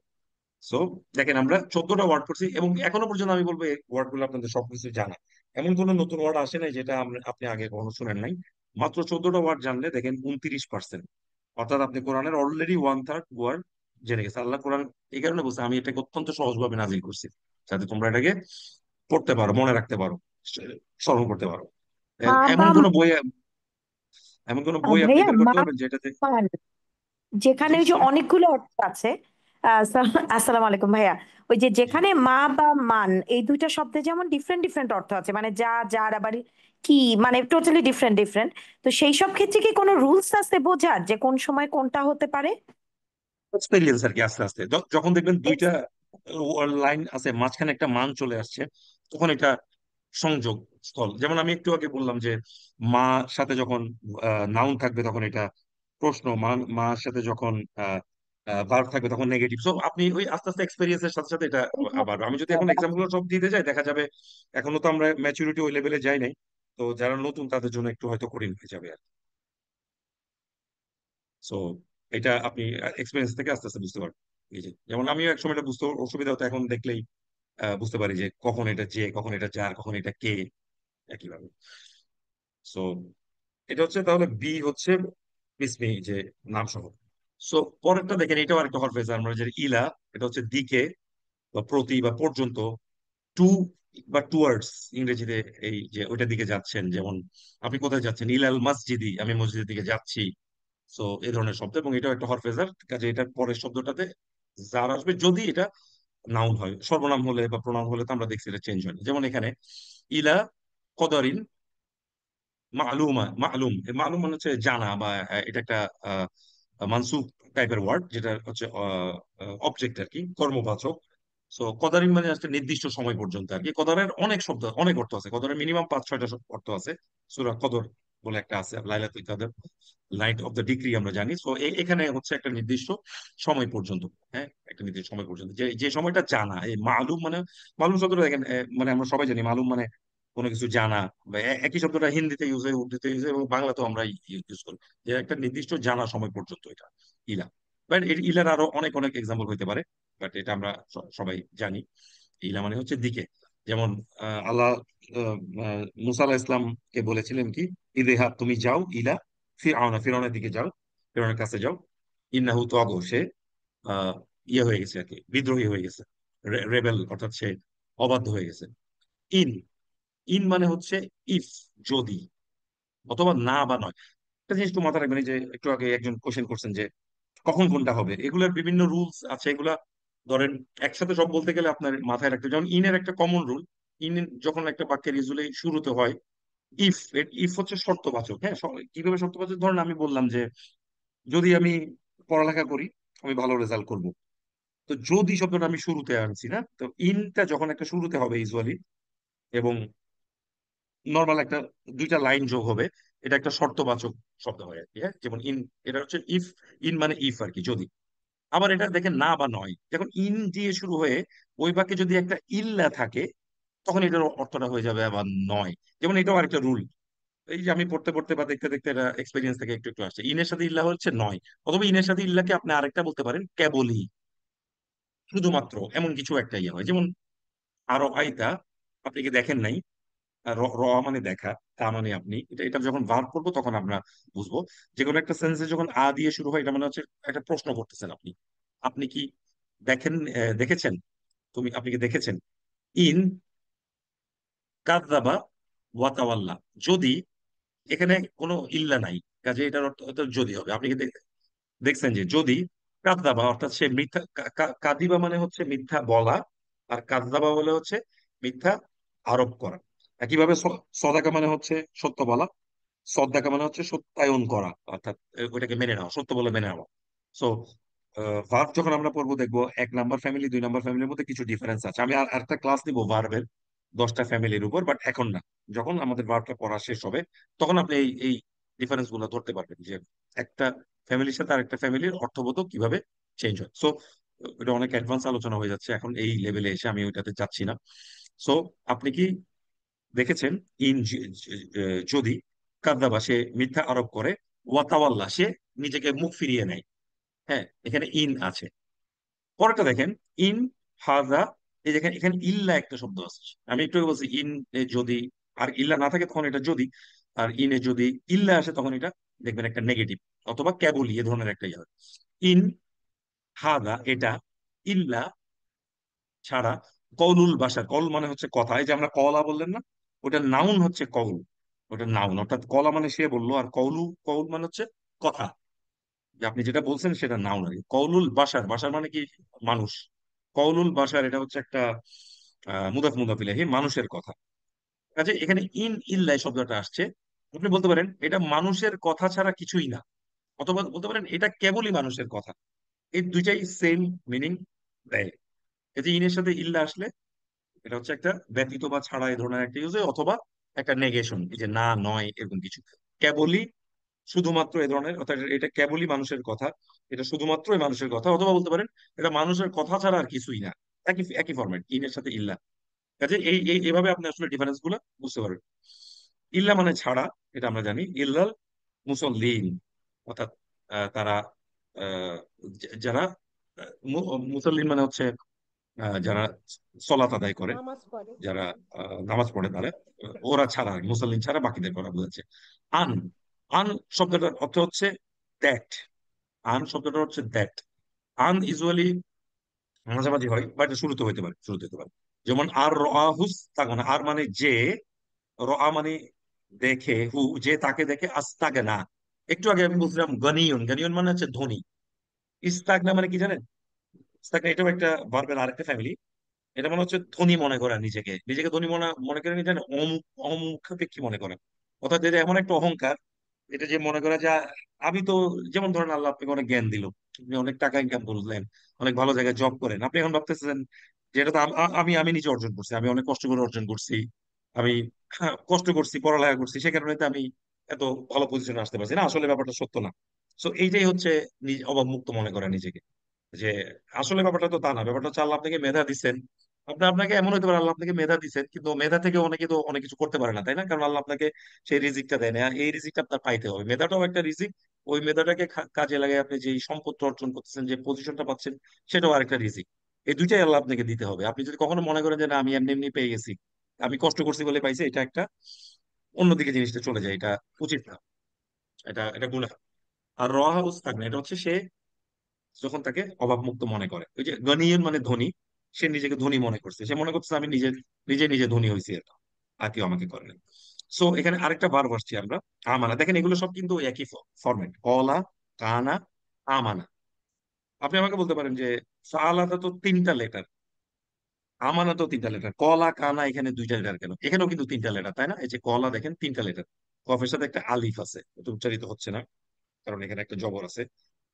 সো দেখেন আমরা 14টা ওয়ার্ড করছি, এবং এখনো পর্যন্ত আমি বলবো এই ওয়ার্ড গুলো আপনাদের সবকিছু জানা, এমন কোনো নতুন ওয়ার্ড আসে নাই যেটা আপনি আগে কখনো শুনেন নাই। মাত্র 14টা ওয়ার্ড জানলে দেখেন 29%, অর্থাৎ আপনি কোরআনের অলরেডি 1/3 ওয়ার্ড জেনে গেছে। আল্লাহ কোরআন এই কারণে বলছে আমি এটাকে অত্যন্ত সহজভাবে নাজিল করছি, যাতে তোমরা এটাকে পড়তে পারো, মনে রাখতে পারো, স্মরণ করতে পারো। মা বা এমন কোন বই, এমন কোন বই আপনি ভাইয়া বের মা করতে পারবেন যেটাতে, মান, যেখানে জি ওই যে সরি, অনেকগুলো অর্থ আছে। আসসালামু আলাইকুম ভাইয়া। ওই যে জি যেখানে মা বা মান এই দুইটা শব্দে যেমন ডিফারেন্ট ডিফারেন্ট অর্থ আছে, মানে যা, যার, আবার কি, মানে টোটালি ডিফারেন্ট ডিফারেন্ট। তো সেই সব ক্ষেত্রে কি কোনো রুলস আছে বোঝার যে কোন সময় কোনটা হতে পারে? এক্সপেরিয়েন্স আর কি। আস্তে আস্তে যখন দেখবেন দুইটা লাইন আছে, মাঝখানে একটা মান চলে আসছে, তখন এটা সংযোগ স্থল। যেমন আমি একটু আগে বললাম যে মা সাথে যখন নাউন থাকবে তখন এটা প্রশ্ন, মার সাথে যখন ভার্ব থাকবে তখন নেগেটিভ। সো আপনি ওই আস্তে আস্তে এক্সপেরিয়েন্সের সাথে সাথে এটা আবার, আমি যদি এখন এক্সাম্পল সব দিতে যাই দেখা যাবে এখনো তো আমরা ম্যাচুরিটি ওই লেভেলে যাই নাই। তো যারা নতুন তাদের জন্য একটু হয়তো কঠিন হয়ে যাবে আর। সো এটা আপনি এক্সপিরিয়েন্স থেকে আস্তে আস্তে বুঝতে পারবেন। এই যে যেমন আমিও একসময় এটা বুঝতে অসুবিধা হতো, এখন দেখলেই বুঝতে পারি যে কখন এটা যে, কখন এটা যার, কখন এটা কে, একইভাবে। সো এটা হচ্ছে তাহলে বি হচ্ছে বিসমি, যে নাম সহ। সো পরেরটা দেখেন, এটাও আরেকটা হরফ আছে, আমরা যে ইলা, এটা হচ্ছে দিকে বা প্রতি বা পর্যন্ত, টু বা টুয়ার্ডস ইংরেজিতে, এই যে ওইটার দিকে যাচ্ছেন, যেমন আপনি কোথায় যাচ্ছেন, ইলাল মসজিদি, আমি মসজিদের দিকে যাচ্ছি। সো এই ধরনের শব্দ, এবং এটাও একটা হরফেজার, কাজে এটার পরের শব্দটাতে যার আসবে, যদি এটা নাউন হয়। সর্বনাম হলে বা প্রনাম হলে তো আমরা দেখছি এটা চেঞ্জ হয় না। যেমন এখানে ইলা কদারিন মালুমা, মালুম, মালুম মানে হচ্ছে জানা, বা এটা একটা মানসুব টাইপের ওয়ার্ড, যেটা হচ্ছে অবজেক্ট আর কি, কর্মবাচক। সো কদারিন মানে একটা নির্দিষ্ট সময় পর্যন্ত আর কি। কদরের অনেক শব্দ, অনেক অর্থ আছে, কদরের মিনিমাম 5-6টা অর্থ আছে সূরা কদর বলে একটা আছে, লাইলাতুল কদর, নাইট অফ দ্য ডিক্রি আমরা জানি। সো এখানে হচ্ছে একটা নির্দিষ্ট সময় পর্যন্ত, হ্যাঁ একটা নির্দিষ্ট সময় পর্যন্ত যে যে সময়টা জানা, এই মালুম মানে, মালুম শব্দটা দেখেন মানে আমরা সবাই জানি মালুম মানে কোনো কিছু জানা, বা একই শব্দটা হিন্দিতে ইউজ হয়, উর্দুতে ইউজ হয় এবং বাংলাতেও আমরা ইউজ করি, যে একটা নির্দিষ্ট জানা সময় পর্যন্ত এটা ইলা। বাট ইলার আরো অনেক অনেক এক্সাম্পল হইতে পারে, বাট এটা আমরা সবাই জানি। ইলা মানে হচ্ছে দিকে। যেমন আল্লাহ মুসা আলাহিসাল্লামকে ইসলামকে বলেছিলেন কি, ইদেহা তুমি যাও ইলা ফিরআউনা, ফিরআউনের দিকে যাও, ফিরআউনের কাছে যাও, ইন্নাহু তাগা, সে আহ ইয়ে হয়ে গেছে আর কি, বিদ্রোহী হয়ে গেছে, রেবেল, অর্থাৎ সে অবাধ্য হয়ে গেছে। ইন, ইন মানে হচ্ছে ইফ, যদি, অথবা না বা নয়। একটা জিনিস একটু মাথায় রাখবেন, এই যে একটু আগে একজন কোশ্চেন করছেন যে কখন কোনটা হবে, এগুলোর বিভিন্ন রুলস আছে। এগুলা ধরেন একসাথে সব বলতে গেলে আপনার মাথায় রাখতে, যেমন ইনের একটা কমন রুল, ইন যখন একটা বাক্যের ইউজুয়ালি শুরুতে হয় ইফ, ইফ হচ্ছে শর্তবাচক। হ্যাঁ, কিভাবে শর্তবাচক? ধরেন আমি বললাম যে যদি আমি পড়ালেখা করি আমি ভালো রেজাল্ট করব, তো যদি শব্দটা আমি শুরুতে আনছি না, তো ইনটা যখন একটা শুরুতে হবে ইউজুয়ালি, এবং নর্মাল একটা দুইটা লাইন যোগ হবে, এটা একটা শর্তবাচক শব্দ হয় আর কি। হ্যাঁ, যেমন ইন, এটা হচ্ছে ইফ, ইন মানে ইফ আর কি, যদি। আবার এটা দেখেন না বা নয়, যখন ইন দিয়ে শুরু হয়ে ওই বাক্যে যদি একটা ইল্লা থাকে, তখন এটার অর্থটা হয়ে যাবে আবার নয়। যেমন এটাও আরেকটা রুল, এই যে আমি পড়তে পড়তে বা দেখতে দেখতে এটা এক্সপিরিয়েন্স থেকে একটু একটু আসছে, ইনের সাথে ইল্লা হচ্ছে নয়। অথবা ইনের সাথে ইল্লাকে আপনি আরেকটা বলতে পারেন কেবলই, শুধুমাত্র, এমন কিছু একটা ইয়ে হয়। যেমন আরো আইতা, আপনি কি দেখেন নাই, আর র মানে দেখা, তা মানে আপনি, এটা এটা যখন ভার্ব করবো তখন আমরা বুঝবো। যে কোনো একটা সেন্সে যখন আ দিয়ে শুরু হয়, এটা মানে হচ্ছে একটা প্রশ্ন করতেছেন আপনি। আপনি কি দেখেন, দেখেছেন, আপনি কি দেখেছেন। ইন কাযযাবা ওয়া তাওয়াল্লা, যদি, এখানে কোনো ইল্লা নাই, কাজে এটার অর্থ অর্থ যদি হবে। আপনি কি দেখছেন যে যদি কাযযাবা, অর্থাৎ সে মিথ্যা, কাদিবা মানে হচ্ছে মিথ্যা বলা, আর কাযযাবা বলে হচ্ছে মিথ্যা আরোপ করা। একইভাবে সদাকা মানে হচ্ছে সত্য বলা, সদ্দাকা মানে হচ্ছে সত্যায়ন করা, অর্থাৎ ওইটাকে মেনে নেওয়া, সত্য বলে মেনে নেওয়া। সো ভার্ব যখন আমরা পড়বো দেখবো 1 নাম্বার ফ্যামিলি 2 নাম্বার ফ্যামিলির মধ্যে কিছু ডিফারেন্স আছে। আমি আর একটা ক্লাস নিবো ভার্বের 10টা ফ্যামিলির উপর, বাট এখন না। যখন আমাদের ভার্বটা পড়া শেষ হবে তখন আপনি এই এই ডিফারেন্স গুলো ধরতে পারবেন, যে একটা ফ্যামিলির সাথে আরেকটা ফ্যামিলির অর্থবোধ কিভাবে চেঞ্জ হয়। সো এটা অনেক অ্যাডভান্স আলোচনা হয়ে যাচ্ছে এখন এই লেভেলে এসে, আমি ওইটাতে যাচ্ছি না। সো আপনি কি দেখেছেন, ইন যদি, কাদ্দাবা সে মিথ্যা আরোপ করে, ওয়াতাওয়াল্লা সে নিজেকে মুখ ফিরিয়ে নেয়। হ্যাঁ, এখানে ইন আছে। পরেরটা দেখেন, ইন হাজা, এই দেখেন এখানে ইল্লা একটা শব্দ আছে। আমি একটু আগে বলছি ইন এ যদি, আর ইল্লা না থাকে তখন এটা যদি, আর ইনে যদি ইল্লা আসে তখন এটা দেখবেন একটা নেগেটিভ, অথবা কেবলই এ ধরনের একটা ইয়ে হয়। ইন হাদা এটা, ইল্লা ছাড়া, কৌলুল বাসার, কৌল মানে হচ্ছে কথা, এই যে আমরা কলা বললেন না, ওটা নাউন হচ্ছে কৌল, ওটা নাউন, অর্থাৎ কলা মানে সে বললো, আর কৌলু, কৌল মানে হচ্ছে কথা, যে আপনি যেটা বলছেন সেটা নাউন আর কি। কৌলুল বাসার, বাসার মানে কি, মানুষ। কৌলুল বাসার এটা হচ্ছে একটা মুদাফ মুদাফ ইলাইহি, মানুষের কথা। কাজে এখানে ইন ইল্লাই শব্দটা আসছে, আপনি বলতে পারেন এটা মানুষের কথা ছাড়া কিছুই না, অথবা বলতে পারেন এটা কেবলই মানুষের কথা। এই দুইটাই সেম মিনিং দেয়। এই যে ইনের সাথে ইল্লা আসলে এটা হচ্ছে একটা ব্যতীত বা ছাড়া এই ধরনের একটা ইউজ, অথবা একটা নেগেশন, এই যে না, নয়, এরকম কিছু। কেবলই, শুধুমাত্র এই ধরনের, অর্থাৎ এটা কেবলই মানুষের কথা, এটা শুধুমাত্রই মানুষের কথা, অথবা বলতে পারেন এটা মানুষের কথা ছাড়া আর কিছুই না। একই একই ফরম্যাট, ইনের সাথে ইল্লা। কাজে এইভাবে আপনি আসলে ডিফারেন্স গুলো বুঝতে পারবেন। ইল্লা মানে ছাড়া, এটা আমরা জানি। ইল্লাল মুসল্লিন, অর্থাৎ তারা, আহ, যারা মুসল্লিন মানে হচ্ছে যারা সলাত আদায় করে, নামাজ পড়ে। যারা নামাজ পড়ে, তারা ওরা ছাড়া, মুসল্লিন ছাড়া বাকিদের কথা বোঝাচ্ছে। আন, আন শব্দটার অর্থ হচ্ছে দ্যাট, আন শব্দটা হচ্ছে দ্যাট। আন ইউজুয়ালি মাঝামাঝি হয়, বা এটা শুরুতে হইতে পারে, শুরুতে হতে পারে। যেমন আর রাহুস তাগনা, আর মানে যে, রা মানে দেখে, হু যে তাকে দেখে, আস্তাগনা, একটু আগে আমি বলছিলাম গনিয়ন, গনিয়ন মানে হচ্ছে ধনী। ইস্তাগনা মানে কি জানেন? ইস্তাগনা এটাও একটা ভার্বের আরেকটা ফ্যামিলি। এটা মনে হচ্ছে ধনী মনে করা, নিজেকে নিজেকে ধনী মনে মনে করে, নিজের অমুখাপেক্ষী মনে করা, অর্থাৎ এটা এমন একটা অহংকার, এটা যে মনে করে যে আমি তো, যেমন ধরেন আল্লাহ আপনাকে অনেক জ্ঞান দিল, আপনি অনেক টাকা ইনকাম করলেন, অনেক ভালো জায়গায় জব করেন, আপনি এখন ভাবতেছেন যে এটা তো আমি আমি নিজে অর্জন করছি, আমি অনেক কষ্ট করে অর্জন করছি, আমি কষ্ট করছি, পড়ালেখা করছি, সে কারণে তো আমি এত ভালো পজিশনে আসতে পারছি না, আসলে ব্যাপারটা সত্য না। সো এইটাই হচ্ছে অভাবমুক্ত মনে করা নিজেকে, যে আসলে ব্যাপারটা তো তা না। ব্যাপারটা হচ্ছে আল্লাহ আপনাকে মেধা দিচ্ছেন, আপনাকে এমন হতে পারে আল্লাহ আপনাকে মেধা দিচ্ছেন, কিন্তু মেধা থেকে অনেকে তো অনেক কিছু করতে পারে না, তাই না? কারণ আল্লাহ আপনাকে সেই রিজিকটা দেয় না, আর এই রিজিকটা আপনার পাইতে হবে। মেধাটাও একটা রিজিক, ওই মেধাটাকে কাজে লাগিয়ে আপনি যে সম্পদটা অর্জন করতেছেন, যে পজিশনটা পাচ্ছেন, সেটাও আরেকটা রিজিক। এই দুইটাই আল্লাহ আপনাকে দিতে হবে। আপনি যদি কখনো মনে করেন যে না আমি এমনি এমনি পেয়ে গেছি, আমি কষ্ট করছি বলে পাইছি, এটা একটা অন্যদিকে জিনিসটা চলে যায়, এটা উচিত না, এটা এটা গুনাহ। আর হাউস থাকবে, এটা হচ্ছে সে যখন তাকে অভাবমুক্ত মনে করে। ওই যে গনিয়ন মানে ধনী, সে নিজেকে ধনী মনে করছে, সে মনে করছে আমি নিজে নিজে নিজে ধনী হয়েছি, এটা আর কেউ আমাকে করে না। সো এখানে আরেকটা ভার্ব আসছি আমরা, আমানা। দেখেন এগুলো সব কিন্তু একই ফরম্যাট, কলা, কানা, আমানা। আপনি আমাকে বলতে পারেন যে সালাটা তো তিনটা লেটার, আমানা তো তিনটা লেটার, কলা কানা এখানে দুইটা লেটার কেন? এখানেও কিন্তু তিনটা লেটার, তাই না? এই যে কলা দেখেন তিনটা লেটার, কফের সাথে একটা আলিফ আছে, এটা উচ্চারিত হচ্ছে না কারণ এখানে একটা জবর আছে,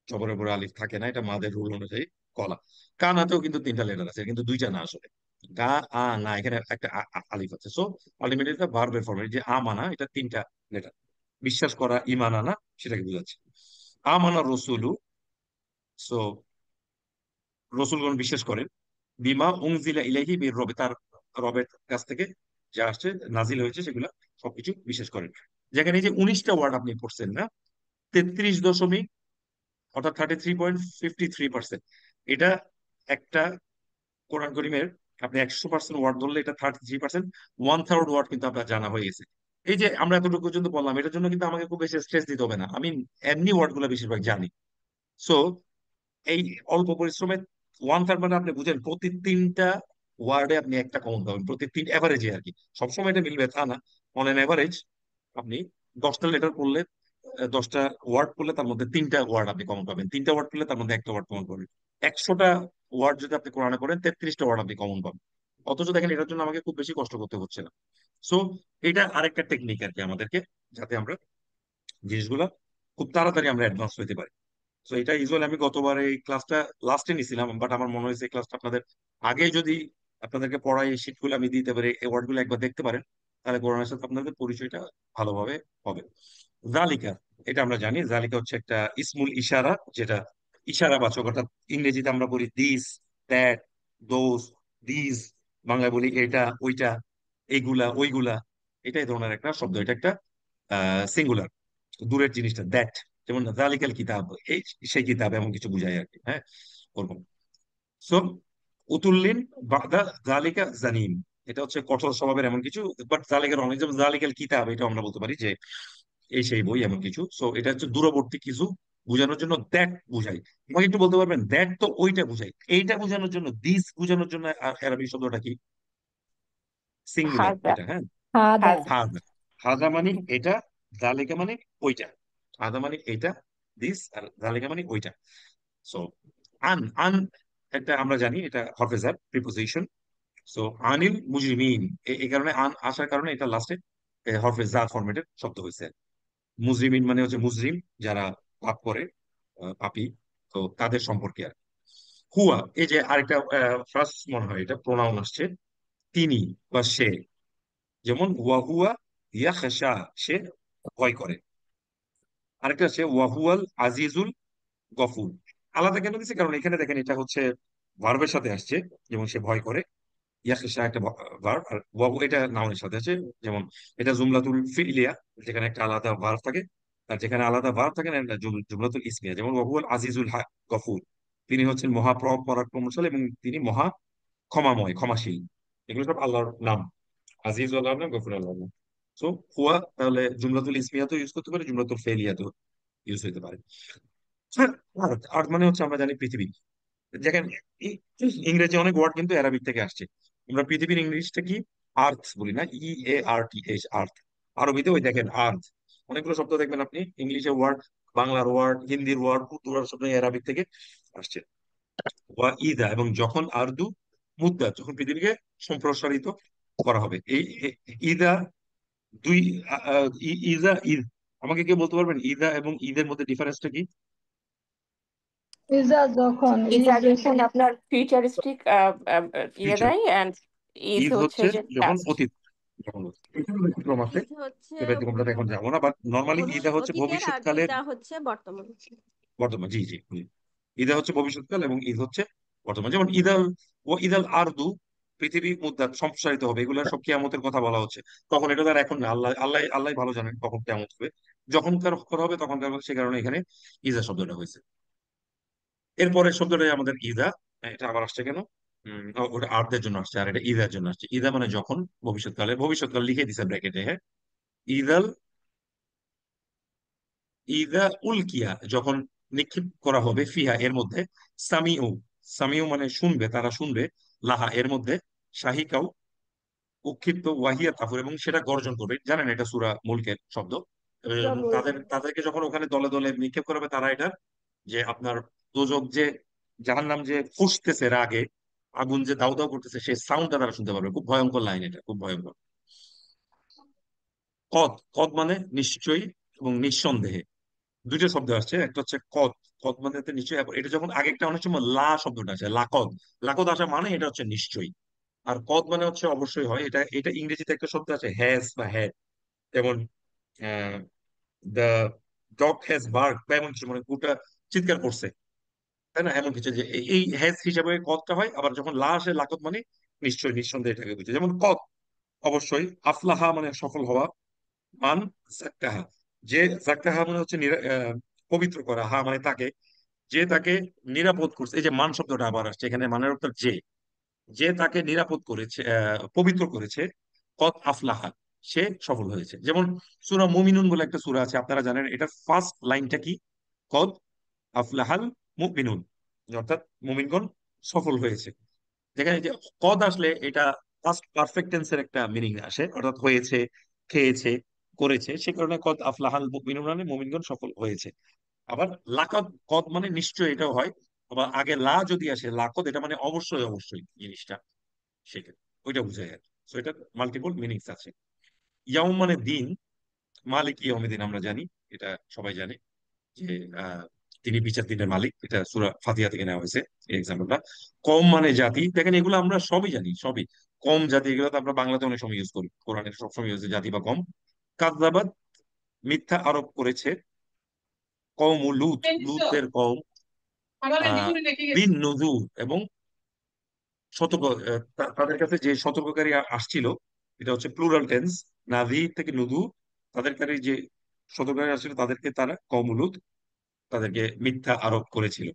জবরের উপরে আলিফ থাকে না, এটা মাদের রুল অনুযায়ী। কলা, কানাতেও কিন্তু তিনটা লেটার আছে, কিন্তু দুইটা না আসলে, গা আ না, এখানে একটা আলিফ আছে। সো আলটিমেটলি এটা ভার্বের ফর্ম। যে আমানা এটা তিনটা লেটার, বিশ্বাস করা, ইমান আনা, সেটাকে বোঝাচ্ছে। আমানা রসুলু, সো রসুলগণ বিশ্বাস করেন, বিমা উনজিলা ইলাইহি মির রবে, তার রবের কাছ থেকে যা আসছে নাজিল হয়েছে সেগুলা সবকিছু বিশ্বাস করেন। যেখানে এই যে 19টা ওয়ার্ড আপনি পড়ছেন না, 33 অর্থাৎ 33.53%, এটা একটা কোরআন করিমের, আপনি 100% ওয়ার্ড ধরলে এটা 33%, 1/3 ওয়ার্ড কিন্তু আপনার জানা হয়ে গেছে। এই যে আমরা এতটুকু পর্যন্ত বললাম, এটার জন্য কিন্তু আমাকে খুব বেশি স্ট্রেস দিতে হবে না, আমি এমনি ওয়ার্ড গুলো বেশিরভাগ জানি। সো এই অল্প পরিশ্রমে 1/3 মানে আপনি বুঝেন প্রতি তিনটা ওয়ার্ডে আপনি একটা কমন পাবেন, প্রতি তিন এভারেজে আর কি, সবসময় এটা মিলবে তা না, অন এন এভারেজ আপনি 10টা লেটার পড়লে, 10টা ওয়ার্ড পড়লে তার মধ্যে তিনটা ওয়ার্ড আপনি কমন পাবেন, তিনটা ওয়ার্ড পড়লে তার মধ্যে একটা ওয়ার্ড কমন পাবেন। 100টা ওয়ার্ড যদি আপনি কোরআনে করেন, 33টা ওয়ার্ড আপনি কমন পাবেন। অথচ দেখেন এটার জন্য আমাকে খুব বেশি কষ্ট করতে হচ্ছে না। সো এটা আরেকটা টেকনিক আর কি আমাদেরকে, যাতে আমরা জিনিসগুলো খুব তাড়াতাড়ি আমরা অ্যাডভান্স হইতে পারি। তো এটা ইউজুয়ালি আমি গতবার এই ক্লাসটা লাস্টে নিছিলাম, বাট আমার মনে হয়েছে এই ক্লাসটা আপনাদের আগে যদি আপনাদেরকে পড়াই, এই শিটগুলো আমি দিতে পারি, এই ওয়ার্ডগুলো একবার দেখতে পারেন, তাহলে কোরআনের সাথে আপনাদের পরিচয়টা ভালোভাবে হবে। জালিকা, এটা আমরা জানি, জালিকা হচ্ছে একটা ইসমুল ইশারা, যেটা ইশারা বাচক, অর্থাৎ ইংরেজিতে আমরা বলি দিস, দ্যাট, দোজ, দিস, বাংলায় বলি এটা ওইটা, এইগুলা ওইগুলা, এটা এই ধরনের একটা শব্দ, এটা একটা সিঙ্গুলার, দূরের জিনিসটা দ্যাট, যেমন জালিকাল কিতাব, এই সেই কিতাব, এমন কিছু বুঝায় আর কি, হ্যাঁ, ওরকম। সো উতুল্লিন বাদা জালিকা জানিম, এটা হচ্ছে কঠোর স্বভাবের এমন কিছু, বাট জালিকার অনেক, যেমন জালিকাল কিতাব, এটা আমরা বলতে পারি যে এই সেই বই এমন কিছু। সো এটা হচ্ছে দূরবর্তী কিছু বোঝানোর জন্য দ্যাট বুঝাই। আমাকে একটু বলতে পারবেন দ্যাট তো ওইটা বুঝাই, এইটা বোঝানোর জন্য, দিস বোঝানোর জন্য আরবি শব্দটা কি? সিঙ্গুলার হাজা, এটা, হ্যাঁ, হাদা। হাজা। হাদা। হাদা মানে এটা, জালিকা মানে ওইটা, হাদা মানে এটা, দিস, আর জালিকা মানে ওইটা। সো আন আন একটা আমরা জানি এটা হরফে জার, প্রিপোজিশন। সো আনিল মুজরিমিন, এই কারণে আন আসার কারণে এটা লাস্টে হরফে জার ফরম্যাটের শব্দ হয়েছে। মুজরিমিন মানে হচ্ছে মুজরিম, যারা পাপ করে, পাপী, তো তাদের সম্পর্কে আর। হুয়া, এই যে আরেকটা ফার্স্ট মনে হয় এটা প্রোনাউন আসছে, তিনি বা সে, যেমন ওয়া হুয়া ইয়াখশা, সে ভয় করে। আরেকটা আছে ওয়াহুয়াল আজিজুল গফুর। আলাদা কেন দিচ্ছে? কারণ এখানে দেখেন এটা হচ্ছে ভার্বের সাথে আসছে, যেমন সে ভয় করে, ইয়াখশা একটা ভার্ব, আর ওয়াহু এটা নাউনের সাথে আছে। যেমন এটা জুমলাতুল ফিলিয়া, যেখানে একটা আলাদা ভার্ব থাকে, আর যেখানে আলাদা ভার্ব থাকে না, এটা জুমলাতুল ইসমিয়া। যেমন ওয়াহুয়াল আজিজুল গফুর, তিনি হচ্ছেন পরাক্রমশালী এবং তিনি মহা ক্ষমাময়, ক্ষমাশীল। এগুলো সব আল্লাহর নাম, আজিজ আল্লাহর নাম, গফুর আল্লাহর নাম। সো হুয়া তাহলে জুমলাতুল ইসমিয়া তো ইউজ করতে পারে, জুমলাতুল ফেলিয়া তো ইউজ হতে পারে। হ্যাঁ, আর্থ, আর্থ মানে হচ্ছে আমরা জানি পৃথিবী। দেখেন ইংরেজি অনেক ওয়ার্ড কিন্তু অ্যারাবিক থেকে আসছে। আমরা পৃথিবীর ইংলিশটা কি আর্থ বলি না, EARTH, আর্থ। আরবিতে ওই দেখেন আর্থ, অনেকগুলো শব্দ দেখবেন আপনি, ইংলিশের ওয়ার্ড, বাংলার ওয়ার্ড, হিন্দির ওয়ার্ড, উর্দুর শব্দ অ্যারাবিক থেকে আসছে। ওয়া ইদা, এবং যখন, আরদু মুদ্দা, যখন পৃথিবীকে সম্প্রসারিত করা হবে। এই ইদা দুই, ইজা ঈদ, আমাকে কে বলতে পারবেন ইদা এবং ঈদের মধ্যে ডিফারেন্সটা কি? ইজা যখন, এটা ঈদ যখন আপনার ফিউচারিস্টিক ইয়ে ফিউচার, দেয়, অ্যান্ড ইজ ঈদ হচ্ছে হচ্ছে যে যখন past। অতীত, তখন বলছি। এখানে ব্যতিক্রম আছে, ঈদ হচ্ছে এই ব্যতিক্রমটা এখন যাবো না, বাট নর্মালি ঈদা হচ্ছে অতীতের আর ভবিষ্যৎকালের ঈদটা হচ্ছে বর্তমান। বর্তমান। জি জি জি। ঈদা হচ্ছে ভবিষ্যৎকাল এবং ঈদ হচ্ছে বর্তমান। যেমন ঈদাল ও ঈদাল আরদু, পৃথিবী মুদ্রা সম্প্রসারিত হবে, এগুলো সব কিয়ামতের কথা বলা হচ্ছে। তখন এটা তার এখন না, আল্লাহ আল্লাহ আল্লাহ ভালো জানেন কখন কিয়ামত হবে। যখনকার করা হবে তখনকার হবে, সে কারণে এখানে ঈদা শব্দটা হয়েছে। এরপরের শব্দটাই আমাদের ঈদা। এটা আবার আসছে কেন? ওটা আর্থের জন্য আসছে, আর এটা ঈদের জন্য আসছে। ঈদা মানে যখন, ভবিষ্যৎকালে, ভবিষ্যৎকাল লিখে দিছে ব্র্যাকেটে, হ্যাঁ। ঈদাল, ঈদা উলকিয়া, যখন নিক্ষেপ করা হবে, ফিহা এর মধ্যে, সামিউ, সামিউ মানে শুনবে, তারা শুনবে, লাহা এর মধ্যে, শাহিকাও উৎক্ষিপ্ত, ওয়াহিয়া তাফুর এবং সেটা গর্জন করবে। জানেন এটা সূরা মুলকের শব্দ। তাদেরকে যখন ওখানে দলে দলে নিক্ষেপ করা হবে, তারা এটা যে আপনার দোজখ যে, জাহান্নাম যে ফুঁসতেছে রাগে, আগুন যে দাউ দাউ করতেছে, সেই সাউন্ডটা তারা শুনতে পারবে। খুব ভয়ঙ্কর লাইন, এটা খুব ভয়ঙ্কর। কদ, কদ মানে নিশ্চয়ই এবং নিঃসন্দেহে, দুইটা শব্দ আসছে। একটা হচ্ছে কদ, কদ মানে হচ্ছে নিশ্চয়ই। এটা যখন আগে একটা অনেক সময় লা শব্দটা আছে, লাকদ, লাকদ আসা মানে এটা হচ্ছে নিশ্চয়ই। আর কদ মানে হচ্ছে অবশ্যই হয়। এটা এটা ইংরেজিতে একটা শব্দ আছে হ্যাজ বা হ্যাড, যেমন দ্য ডগ হ্যাজ বার্ক, বা এমন কিছু, মানে কুকুরটা চিৎকার করছে, তাই না, এমন কিছু। যে এই হ্যাজ হিসাবে কদটা হয়। আবার যখন লা আসে, লাকদ মানে নিশ্চয়ই, নিঃসন্দেহে এটাকে বুঝে। যেমন কদ অবশ্যই, আফলাহা মানে সফল হওয়া, মান জাক্কাহা, যে জাক্কাহা মানে হচ্ছে পবিত্র করা, হা মানে তাকে, যে তাকে নিরাপদ করছে। এই যে মান শব্দটা আবার আসছে এখানে, মানের অর্থ যে, যে তাকে নিরাপদ করেছে, পবিত্র করেছে, কদ আফলাহা, সে সফল হয়েছে। যেমন সূরা মুমিনুন বলে একটা সূরা আছে, আপনারা জানেন এটার ফার্স্ট লাইনটা কি? কদ আফলাহাল মুমিনুন, অর্থাৎ মুমিনগণ সফল হয়েছে। যেখানে যে কদ আসলে এটা ফার্স্ট পারফেক্ট টেন্সের একটা মিনিং আসে, অর্থাৎ হয়েছে, খেয়েছে, করেছে, সে কারণে কদ আফলাহাল মুমিনুন মানে মুমিনগণ সফল হয়েছে। আবার লাকদ, কদ মানে নিশ্চয়, এটাও হয়। আবার আগে লা যদি আসে, লাকদ, এটা মানে অবশ্যই অবশ্যই জিনিসটা, সেটা ওইটা বুঝায় আর। তো এটা মাল্টিপল মিনিংস আছে। ইয়াউম মানে দিন, মালিক ইয়াউমিদ্দিন আমরা জানি, এটা সবাই জানে যে আহ, তিনি বিচার দিনের মালিক, এটা সূরা ফাতিহা থেকে নেওয়া হয়েছে এই এক্সাম্পলটা। কম মানে জাতি, দেখেন এগুলো আমরা সবই জানি, সবই। কম জাতি, এগুলো তো আমরা বাংলাতে অনেক সময় ইউজ করি, কোরআনে সবসময় ইউজ জাতি বা কম। কাযযাবাত মিথ্যা আরোপ করেছে, কওম লূত, লূতের কওম, বিন নুযুর এবং সতর্ক, তাদের কাছে যে সতর্ককারী আসছিল, এটা হচ্ছে প্লুরাল টেন্স, নাভি থেকে নুদু, তাদেরকারী যে সতর্ককারী আসছিল, তাদেরকে তারা কওম লূত, তাদেরকে মিথ্যা আরোপ করেছিল।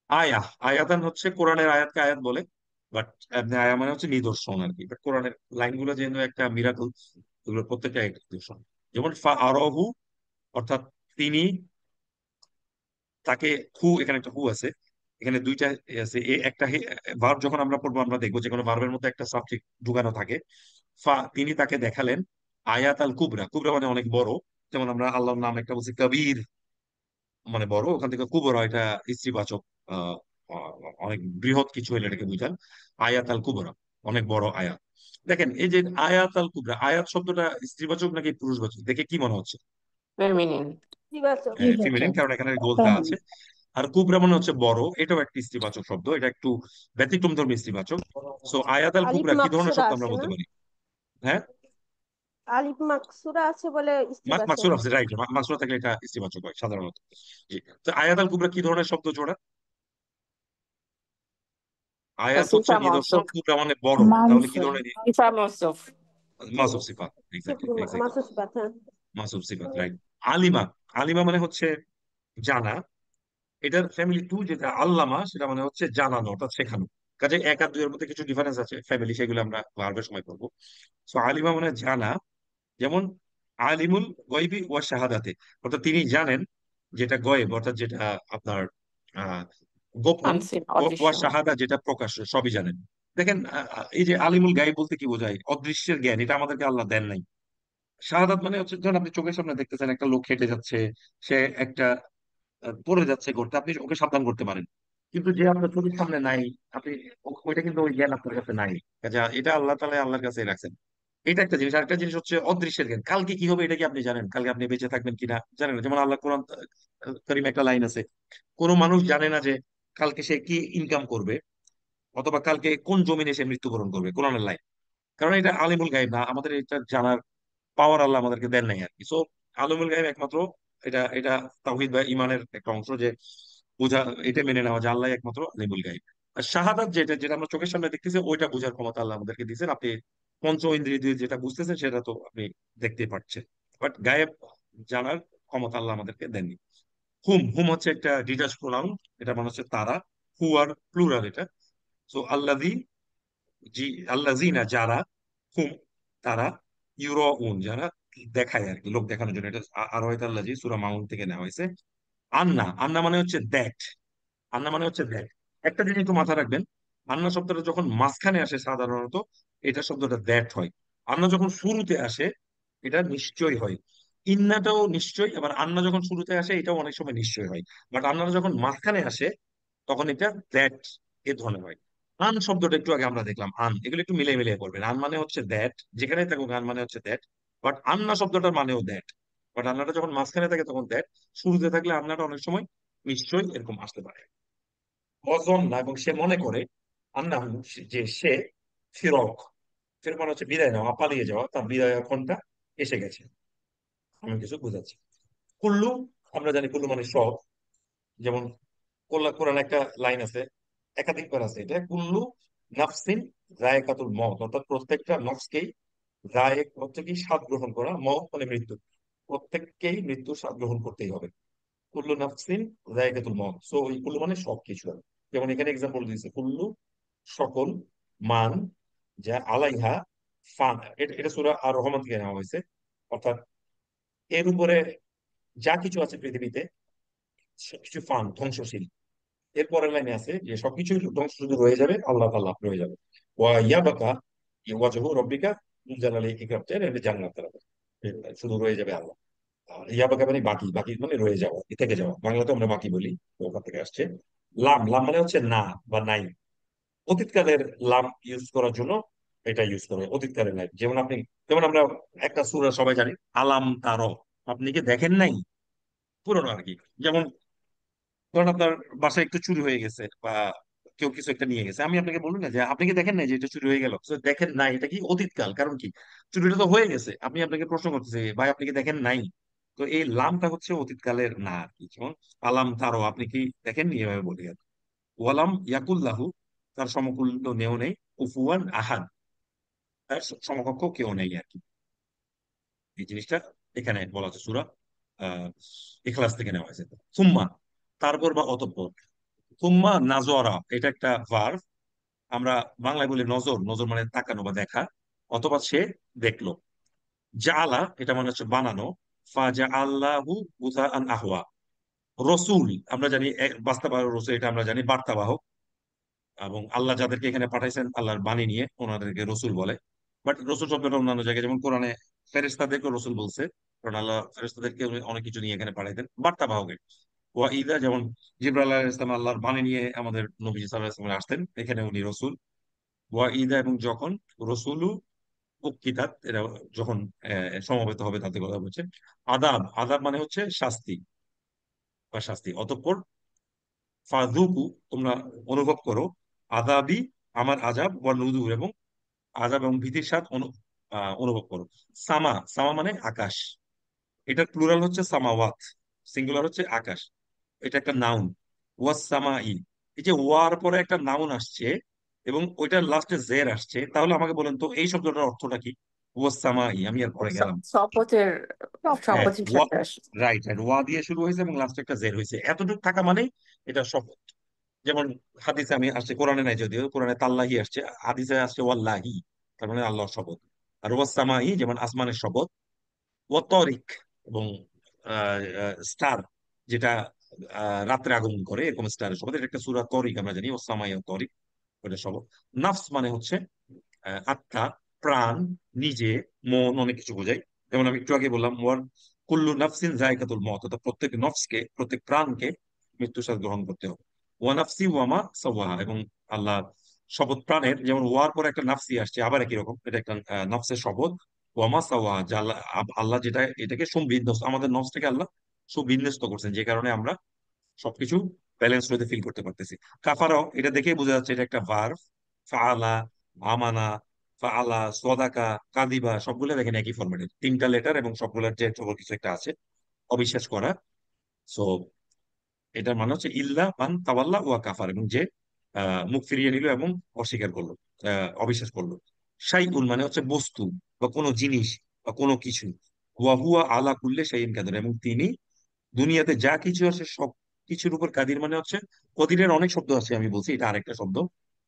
আয়া, আয়াতান হচ্ছে কোরআনের আয়াতকে আয়াত বলে, বাট আয়া মানে হচ্ছে নিদর্শন আর কি। But কোরআনের লাইনগুলো যেন একটা মিরাকল, এগুলো প্রত্যেকটা একটা নিদর্শন। যেমন ফা আরহু, অর্থাৎ তিনি তাকে, হু, এখানে একটা হু আছে, এখানে দুইটা এ আছে। একটা ভার্ব যখন আমরা পড়বো, আমরা দেখবো যে কোনো ভার্বের মধ্যে একটা সাবজেক্ট ঢুকানো থাকে। ফা, তিনি তাকে দেখালেন, আয়াত আল কুবরা, কুবরা মানে অনেক বড়। যেমন আমরা আল্লাহর নাম একটা বলছি কবির, মানে বড়, ওখান থেকে কুবরা এটা স্ত্রীবাচক, আহ আহ, অনেক বৃহৎ কিছু হলে এটাকে বুঝান। আয়াত আল কুবরা, অনেক বড় আয়াত। দেখেন এই যে আয়াত আল কুবরা, আয়াত শব্দটা স্ত্রীবাচক নাকি পুরুষবাচক, দেখে কি মনে হচ্ছে? ফেমিনিন। ইতিবাচক। ফিমেলিন, কারণ এখানে গোল দা আছে। আর কুবরা মানে হচ্ছে বড়, এটাও একটি স্ত্রীবাচক শব্দ, এটা একটু ব্যতিক্রম ধর্মী স্ত্রীবাচক। সো আয়াত আল আলিফ কুবরা কি ধরনের মাকসুরা শব্দ আমরা আছে না? বলতে পারি? হ্যাঁ, আলিফ মাকসুরা আছে বলে ইস্তিবাচক। মাকসুর আছে, রাইট, মাকসুরা থাকলে এটা স্ত্রীবাচক হয় সাধারণত। জি। তো আয়াত আল কুবরা কি ধরনের শব্দ জোড়া? আয়াত হচ্ছে সিফা নিদর্শন, মৌসুফ। কুবরা মানে বড়, তাহলে কি ধরনের? সিফা মৌসুফ। মাসুফ সিফাত, এক্স্যাক্টলি এক্স্যাক্টলি, মাসুস বাথা। মাসুফ সিফাত, রাইট। আলিমা, আলিমা মানে হচ্ছে জানা। এটার ফ্যামিলি টু যেটা আল্লামা, সেটা মানে হচ্ছে জানানো, অর্থাৎ শেখানো। কাজে এক আর দুইয়ের মধ্যে কিছু ডিফারেন্স আছে ফ্যামিলি, সেগুলো আমরা ভার্বের সময় করবো। সো আলিমা মানে জানা। যেমন আলিমুল গয়বি ওয়া শাহাদাতে, অর্থাৎ তিনি জানেন যেটা গয়েব, অর্থাৎ যেটা আপনার আহ গোপন, আনসিন, ওয়া অদৃশ্য। শাহাদা যেটা প্রকাশ্য, সবই জানেন। দেখেন এই যে আলিমুল গায়ব বলতে কি বোঝায়? অদৃশ্যের জ্ঞান, এটা আমাদেরকে আল্লাহ দেন নাই। শাহাদাত মানে হচ্ছে যখন আপনি চোখের সামনে দেখতেছেন একটা লোক হেঁটে যাচ্ছে, সে একটা পড়ে যাচ্ছে করতে, আপনি ওকে সাবধান করতে পারেন। কিন্তু যে আপনার চোখের সামনে নাই, আপনি ওইটা কিন্তু ওই জ্ঞান আপনার কাছে নাই। কাজে এটা আল্লাহ তাআলা আল্লাহর কাছে রাখছেন। এটা একটা জিনিস। আরেকটা জিনিস হচ্ছে অদৃশ্যের জ্ঞান, কালকে কি হবে এটা কি আপনি জানেন? কালকে আপনি বেঁচে থাকবেন কিনা জানেন না। যেমন আল্লাহ কোরআন কারীমে একটা লাইন আছে, কোন মানুষ জানে না যে কালকে সে কি ইনকাম করবে, অথবা কালকে কোন জমিনে সে মৃত্যুবরণ করবে, কোরআনের লাইন। কারণ এটা আলিমুল গায়ব না, আমাদের এটা জানার পাওয়ার আল্লাহ আমাদেরকে দেন নাই আর কি। সো আলিমুল গায়ব একমাত্র এটা এটা তাওহীদ বা ইমানের একটা অংশ, যে বোঝা, এটা মেনে নেওয়া যে আল্লাহ একমাত্র আলিমুল গায়ব। আর শাহাদাত যেটা যেটা আমরা চোখের সামনে দেখতেছি, ওইটা বোঝার ক্ষমতা আল্লাহ আমাদেরকে দিয়েছেন। আপনি পঞ্চ ইন্দ্রিয় দিয়ে যেটা বুঝতেছেন সেটা তো আপনি দেখতে পাচ্ছেন, বাট গায়েব জানার ক্ষমতা আল্লাহ আমাদেরকে দেননি। হুম, হুম হচ্ছে একটা ডিটাচ প্রোনাউন, এটা মানে হচ্ছে তারা। হু আর প্লুরাল এটা। সো আল্লাযী, জি, আল্লাযীনা যারা, হুম তারা, ইউরাউন যারা দেখায় আর কি, লোক দেখানোর জন্য। এটা আর হয়তো আল্লাহ সূরা মাউন থেকে নেওয়া হয়েছে। আন্না, আন্না মানে হচ্ছে দ্যাট, আন্না মানে হচ্ছে দ্যাট। একটা জিনিস একটু মাথায় রাখবেন, আন্না শব্দটা যখন মাঝখানে আসে সাধারণত এটা শব্দটা দ্যাট হয়। আন্না যখন শুরুতে আসে এটা নিশ্চয় হয়। ইন্নাটাও নিশ্চয়, আবার আন্না যখন শুরুতে আসে এটাও অনেক সময় নিশ্চয় হয়। বাট আন্নাটা যখন মাঝখানে আসে তখন এটা দ্যাট এ ধরনের হয়। আন শব্দটা একটু আগে আমরা দেখলাম, আন, এগুলো একটু মিলিয়ে মিলিয়ে করবেন। আন মানে হচ্ছে দ্যাট, যেখানে থাকুক আন মানে হচ্ছে দ্যাট। বাট আন্না শব্দটার মানেও দ্যাট। বাট আন্নাটা যখন মাঝখানে থাকে তখন দ্যাট, শুরুতে থাকলে আন্নাটা অনেক সময় নিশ্চয়ই এরকম আসতে পারে। অজন না, এবং সে মনে করে, আন্নাহু যে সে, ফিরক, ফির মানে হচ্ছে বিদায় নেওয়া, পালিয়ে যাওয়া, তার বিদায় ক্ষণটা এসে গেছে। আমি কিছু বুঝাচ্ছি। কুল্লু, আমরা জানি কুল্লু মানে সব। যেমন কোরআন একটা লাইন আছে, একাধিকবার আছে এটা, কুল্লু নাফসিন যায়কাতুল মউত, অর্থাৎ প্রত্যেকটা নফসকেই, যায়েক হচ্ছে কি স্বাদ গ্রহণ করা, মউত মানে মৃত্যু, প্রত্যেককেই মৃত্যুর স্বাদ গ্রহণ করতেই হবে। কুল্লু নাফসিন যায়কাতুল মউত, সো ওই কুল্লু মানে সবকিছু। যেমন এখানে এক্সাম্পল দিয়েছে, কুল্লু সকল, মান যা, আলাইহা ফান, এটা এটা সূরা আর রহমান থেকে নেওয়া হয়েছে। অর্থাৎ এর উপরে যা কিছু আছে পৃথিবীতে সবকিছু ফান, ধ্বংসশীল। এর পরের লাইনে আছে যে সবকিছু ধ্বংস, শুধু রয়ে যাবে আল্লাহ, আল্লাহ রয়ে যাবে। ওয়া ইয়াবাকা ওয়াজহু রব্বিকা যুল জালালি ইকরাম, এটা জান্নাত তারা, শুধু রয়ে যাবে আল্লাহ। আর ইয়াবাকা মানে বাকি, বাকি মানে রয়ে যাওয়া, থেকে যাওয়া, বাংলাতে আমরা বাকি বলি, তো ওখান থেকে আসছে। লাম, লাম মানে হচ্ছে না বা নাই। অতীতকালের লাম ইউজ করার জন্য এটা ইউজ করে, অতীতকালের নাই। যেমন আপনি, যেমন আমরা একটা সূরা সবাই জানি, আলাম তারো, আপনি কি দেখেন নাই, পুরনো আর কি। যেমন ধরুন আপনার বাসায় একটু চুরি হয়ে গেছে, বা কেউ কিছু একটা নিয়ে গেছে, আমি আপনাকে বলবো না যে আপনি কি দেখেন নাই যে এটা চুরি হয়ে গেল? So, দেখেন নাই এটা কি অতীতকাল, কারণ কি, চুরিটা তো হয়ে গেছে। আপনি আপনাকে প্রশ্ন করতেছে, ভাই আপনি কি দেখেন নাই? তো এই লামটা হচ্ছে অতীতকালের না আর কি। যেমন আলাম তারো, আপনি কি দেখেননি, এভাবে বলি আর কি। ওয়ালাম ইয়াকুল্লাহু, তার সমতুল্য নেও নেই, কুফুয়ান আহাদ, তার সমকক্ষ কেউ নেই আর কি। এই জিনিসটা এখানে বলা হচ্ছে, সূরা আহ ইখলাস থেকে নেওয়া হয়েছে। সুম্মা, তারপর বা অতঃপর। সুম্মা নাজরা, এটা একটা ভার্ব। আমরা বাংলায় বলি নজর, নজর মানে তাকানো বা দেখা। অথবা সে দেখলো। জাআলা, এটা মানে হচ্ছে বানানো। ফাজা আল্লাহু গুসাআন আহওয়া। রসুল, আমরা জানি বাস্তবায়ন রসুল, এটা আমরা জানি বার্তাবাহক। এবং আল্লাহ যাদেরকে এখানে পাঠাইছেন আল্লাহর বাণী নিয়ে, ওনাদেরকে রসুল বলে। বাট রসুল শব্দটা অন্যান্য জায়গায়, যেমন কোরআনে ফেরেশতাদেরকে রসুল বলছে, কারণ আল্লাহ ফেরেশতাদেরকে অনেক কিছু নিয়ে এখানে পাঠাইতেন, বার্তাবাহকের। ওয়া ইদা, যেমন জিবরাইল আলাইহিস সালাম আল্লাহর বাণী নিয়ে আমাদের নবী সাল্লাল্লাহু আলাইহি ওয়াসাল্লাম আসতেন, এখানে উনি রসুল। ওয়া ইদা, এবং যখন, রসুলু উক্কিতাত, এরা যখন সমবেত হবে তাতে কথা বলছে। আদাব, আদাব মানে হচ্ছে শাস্তি বা শাস্তি। অতঃপর ফাযুকু, তোমরা অনুভব করো, আযাবি, আমার আযাব, ওয়া নুযুর, এবং আযাব এবং ভীতির স্বাদ অনুভব করো। সামা, সামা মানে আকাশ, এটার প্লুরাল হচ্ছে সামাওয়াত, সিঙ্গুলার হচ্ছে আকাশ। এটা একটা নাউন। ওয়াস সামাই, এই যে ওয়ার পরে একটা নাউন আসছে এবং ওইটার লাস্টে জের আসছে, তাহলে আমাকে বলেন তো এই শব্দটার অর্থটা কি? ওয়াস সামাই, আমি আর পরে গেলাম। শপথের হ্যাঁ, শপথের ওয়া, সাথে আসে। রাইট রাইট, ওয়া দিয়ে শুরু হয়েছে এবং লাস্টে একটা জের হয়েছে, এতটুকু থাকা মানে এটা শপথ। যেমন হাদিসে আমি আসছে, কোরআনে নাই যদিও, কোরআনে তাল্লাহি আসছে, হাদিসে আসছে ওয়াল্লাহি, তার মানে আল্লাহর শপথ। আর ওয়াস সামাই যেমন আসমানের শপথ। ও তরিক, এবং স্টার, যেটা রাত্রে আগমন করে, এরকম স্টারের শপথ। এটা একটা সূরা তরিক, আমরা জানি ওসামাই ও তরিক, ওটা শপথ। নাফস মানে হচ্ছে আত্মা, প্রাণ, নিজে, মন, অনেক কিছু বোঝায়। যেমন আমি একটু আগে বললাম, ওয়ার কুল্লু নাফসিন যায়কাতুল মউত, অর্থাৎ প্রত্যেক নফসকে, প্রত্যেক প্রাণকে মৃত্যুর সাথে গ্রহণ করতে হবে। ওয়া নাফসি ওয়ামা সাওয়াহা, এবং আল্লাহ শপথ প্রাণের, যেমন ওয়ার পরে একটা নাফসি আসছে, আবার একই রকম, এটা একটা নফসের শপথ। ওয়ামা সাওয়াহা, যা আল্লাহ, আল্লাহ যেটা এটাকে সুবিন্যস্ত, আমাদের নফসটাকে আল্লাহ সুবিন্যস্ত করছেন, যে কারণে আমরা সবকিছু ব্যালেন্স হতে ফিল করতে পারতেছি। কাফারাও, এটা দেখেই বোঝা যাচ্ছে এটা একটা ভার্ব। ফাআলা, আমানা, আলা, সদাকা, কাদিবা সবগুলো দেখেন একই ফরম্যাটের, তিনটা লেটার এবং সবগুলোর যে সকল কিছু একটা আছে, অবিশ্বাস করা। সো এটার মানে হচ্ছে ইল্লা মান তাওয়াল্লা ওয়া কাফার, এবং যে মুখ ফিরিয়ে নিল এবং অস্বীকার করলো, অবিশ্বাস করলো। শাইউন মানে হচ্ছে বস্তু বা কোনো জিনিস বা কোনো কিছু। ওয়া হুয়া আলা কুল্লি শাইইন কাদির, এবং তিনি দুনিয়াতে যা কিছু আছে সব কিছুর উপর কাদির মানে হচ্ছে, কদিরের অনেক শব্দ আছে, আমি বলছি এটা আরেকটা শব্দ,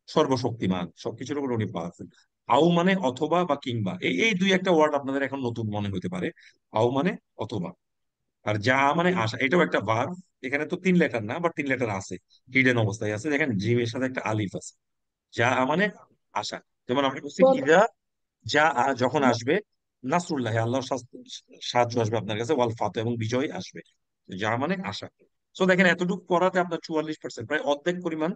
সর্বশক্তিমান, সবকিছুর উপর উনি পাওয়ারফুল। আও মানে অথবা বা কিংবা, এই দুই একটা ওয়ার্ড আপনাদের এখন নতুন মনে হতে পারে। আও মানে অথবা, আর যা মানে আশা, এটাও একটা ভার্ব। এখানে তো তিন লেটার না, বাট তিন লেটার আছে, হিডেন অবস্থায় আছে। দেখেন জিমের সাথে একটা আলিফ আছে। যা মানে আশা। যেমন আমরা বলছি ইদা যা, যখন আসবে, নাসরুল্লাহ, আল্লাহর সাহায্য আসবে আপনার কাছে, ওয়াল ফাতহ, এবং বিজয় আসবে। যা মানে আশা। সো দেখেন এতটুকু পড়াতে আপনার 44%, প্রায় অর্ধেক পরিমাণ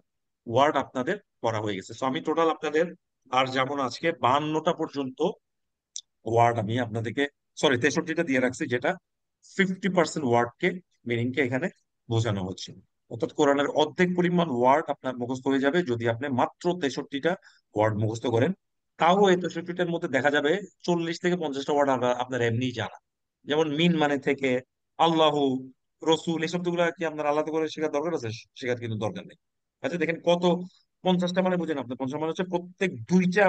ওয়ার্ড আপনাদের পড়া হয়ে গেছে। সো আমি টোটাল আপনাদের, আর যেমন আজকে 52টা পর্যন্ত ওয়ার্ড আমি আপনাদেরকে, সরি 63টা দিয়ে রাখছি, যেটা 50% ওয়ার্ডকে, মিনিংকে এখানে বোঝানো হচ্ছে। অর্থাৎ কোরআনের অর্ধেক পরিমাণ ওয়ার্ড আপনার মুখস্থ হয়ে যাবে যদি আপনি মাত্র 63টা ওয়ার্ড মুখস্থ করেন। তাও এই 63টার মধ্যে দেখা যাবে 40 থেকে 50টা ওয়ার্ড আপনার এমনিই জানা। যেমন মিন মানে থেকে, আল্লাহ, রসুল, এই শব্দগুলো কি আপনার আলাদা করে শেখার দরকার আছে? শেখার কিন্তু দরকার নেই। আচ্ছা দেখেন কত, 50টা মানে বুঝেন আপনি, 50 মানে হচ্ছে প্রত্যেক দুইটা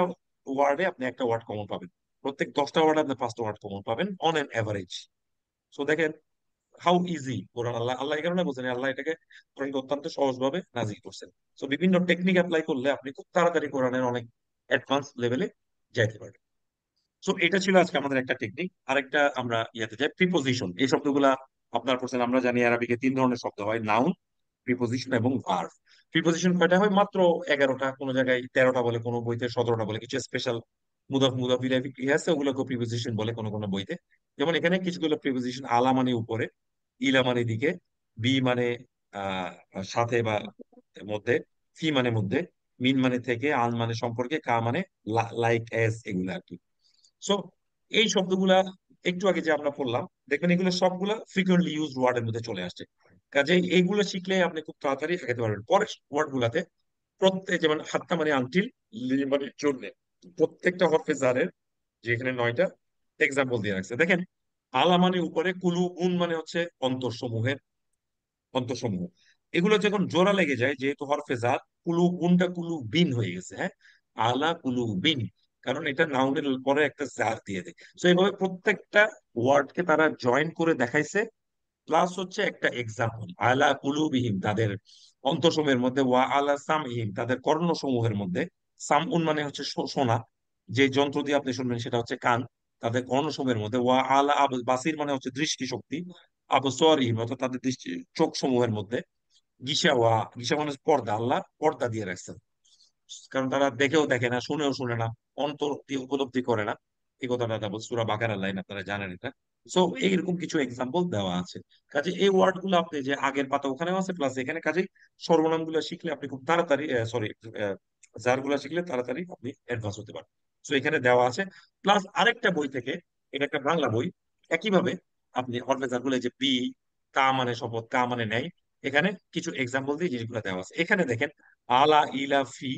ওয়ার্ডে আপনি একটা ওয়ার্ড কমন পাবেন, প্রত্যেক 10টা ওয়ার্ডে আপনি 5টা ওয়ার্ড কমন পাবেন অন এন এভারেজ। সো দেখেন হাউ ইজি কোরআন, আল্লাহ আল্লাহ এই কারণে বলছেন, আল্লাহ এটাকে কোরআনকে অত্যন্ত সহজভাবে নাজিল করছেন। সো বিভিন্ন টেকনিক অ্যাপ্লাই করলে আপনি খুব তাড়াতাড়ি কোরআনের অনেক অ্যাডভান্স লেভেলে যাইতে পারবেন। সো এটা ছিল আজকে আমাদের একটা টেকনিক। আরেকটা আমরা ইয়াতে যাই, প্রিপোজিশন। এই শব্দগুলা আপনার পড়ছেন, আমরা জানি আরবিকে 3 ধরনের শব্দ হয়, নাউন, প্রিপোজিশন এবং ভার্ব। প্রিপোজিশন কয়টা হয়? মাত্র 11টা, কোনো জায়গায় 13টা বলে, কোনো বইতে 17টা বলে, কিছু স্পেশাল মুদাফ মুদাফ ইলাইহি আছে, ওগুলোকে প্রিপোজিশন বলে কোনো কোনো বইতে। যেমন এখানে কিছুগুলো প্রিপোজিশন, আলা মানে উপরে, ইলা মানে দিকে, বি মানে সাথে বা মধ্যে, ফি মানে মধ্যে, মিন মানে থেকে, আন মানে সম্পর্কে, কা মানে লাইক, এস, এগুলো আর কি। সো এই শব্দগুলা একটু আগে যে আমরা পড়লাম, দেখবেন এগুলো সবগুলা ফ্রিকুয়েন্টলি ইউজ ওয়ার্ডের মধ্যে চলে আসছে। কাজে এইগুলো শিখলে আপনি খুব তাড়াতাড়ি আগাতে পারবেন পরের ওয়ার্ড গুলাতে। প্রত্যেক, যেমন হাত্তা মানে আনটিল, লি মানে জন্য, প্রত্যেকটা হরফে জারের, যেখানে 9টা এক্সাম্পল দিয়ে রাখছে দেখেন। আলা মানে উপরে, কুলু গুণ মানে হচ্ছে অন্তরসমূহের, অন্তরসমূহ। এগুলো যখন জোড়া লেগে যায়, যেহেতু হরফে জার, কুলু গুণটা কুলু বিন হয়ে গেছে, হ্যাঁ, আলা কুলু বিন, কারণ এটা নাউনের পরে একটা জার দিয়ে দেয়। তো এইভাবে প্রত্যেকটা ওয়ার্ডকে তারা জয়েন করে দেখাইছে, প্লাস হচ্ছে একটা এক্সাম্পল, আলা কুলুবিহিম, তাদের অন্তঃসমূহের মধ্যে, ওয়া আলা সামইহিম, তাদের কর্ণসমূহের মধ্যে। সামউন মানে হচ্ছে শোনা, যে যন্ত্র দিয়ে আপনি শুনবেন সেটা হচ্ছে কান, তাদের কর্ণসমূহের মধ্যে। ওয়া আলা বাসির মানে হচ্ছে দৃষ্টি শক্তি, আবসারিহিম অর্থাৎ তাদের দৃষ্টি চোখ সমূহের মধ্যে। গিসা, ওয়া গিসা মানে হচ্ছে পর্দা, আল্লাহ পর্দা দিয়ে রাখছেন, কারণ তারা দেখেও দেখে না, শুনেও শুনে না, অন্তর দিয়ে উপলব্ধি করে না। এই কথাটা বলছে সূরা বাকারার লাইন, আপনারা জানেন এটা। সো এইরকম কিছু এক্সাম্পল দেওয়া আছে। কাজে এই ওয়ার্ড গুলো আপনি যে আগের পাতা ওখানেও আছে, প্লাস এখানে, কাজে সর্বনাম গুলো শিখলে আপনি খুব তাড়াতাড়ি, সরি, জার গুলা শিখলে তাড়াতাড়ি আপনি অ্যাডভান্স হতে পারেন। সো এখানে দেওয়া আছে। প্লাস আরেকটা বই থেকে, এটা একটা বাংলা বই, একইভাবে আপনি হরফে জার গুলো, এই যে বি, কা মানে শপথ, কা মানে নেয়, এখানে কিছু এক্সাম্পল দিয়ে জিনিসগুলো দেওয়া আছে। এখানে দেখেন আলা, ইলা, ফি,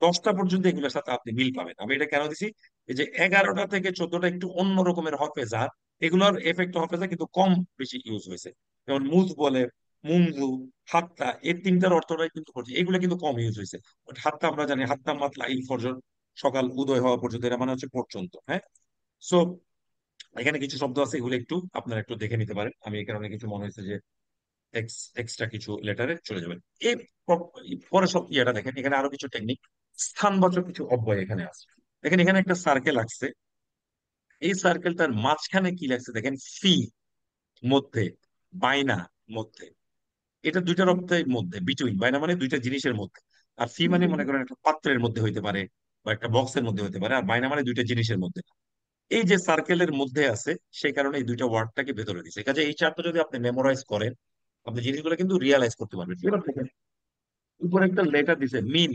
10টা পর্যন্ত এগুলোর সাথে আপনি মিল পাবেন। আমি এটা কেন দিছি, এই যে 11টা থেকে 14টা একটু অন্য রকমের হরফে জার, এগুলোর এফেক্ট হরফে জার কিন্তু কম বেশি ইউজ হয়েছে। যেমন মুজ বলে, মুনজু, হাত্তা, এই তিনটার অর্থটাই কিন্তু করছে, এগুলো কিন্তু কম ইউজ হয়েছে। বাট হাত্তা আমরা জানি, হাত্তা মাতলা ইল ফজর, সকাল উদয় হওয়া পর্যন্ত, এটা মানে হচ্ছে পর্যন্ত, হ্যাঁ। সো এখানে কিছু শব্দ আছে, এগুলো একটু আপনারা একটু দেখে নিতে পারেন। আমি এই কারণে কিছু মনে হয়েছে যে এক্সট্রা কিছু লেটারে চলে যাবেন। এই পরে সব ইয়েটা দেখেন, এখানে আরো কিছু টেকনিক, স্থানবাচক কিছু অব্যয় এখানে আছে। দেখেন এখানে একটা সার্কেল আছে, এই সার্কেলটার মাঝখানে কি লাগছে দেখেন, ফি মধ্যে, বাইনা মধ্যে, এটা দুইটার অর্থের মধ্যে, বিটুইন, বাইনা মানে দুইটা জিনিসের মধ্যে, আর ফি মানে মনে করেন একটা পাত্রের মধ্যে হইতে পারে বা একটা বক্সের মধ্যে হইতে পারে, আর বাইনা মানে দুইটা জিনিসের মধ্যে। এই যে সার্কেলের মধ্যে আছে, সেই কারণে এই দুইটা ওয়ার্ডটাকে ভেতরে দিচ্ছে। কাজে এই চারটা যদি আপনি মেমোরাইজ করেন, আপনি জিনিসগুলো কিন্তু রিয়ালাইজ করতে পারবেন। এবার দেখেন উপরে একটা লেটার দিছে, মিন,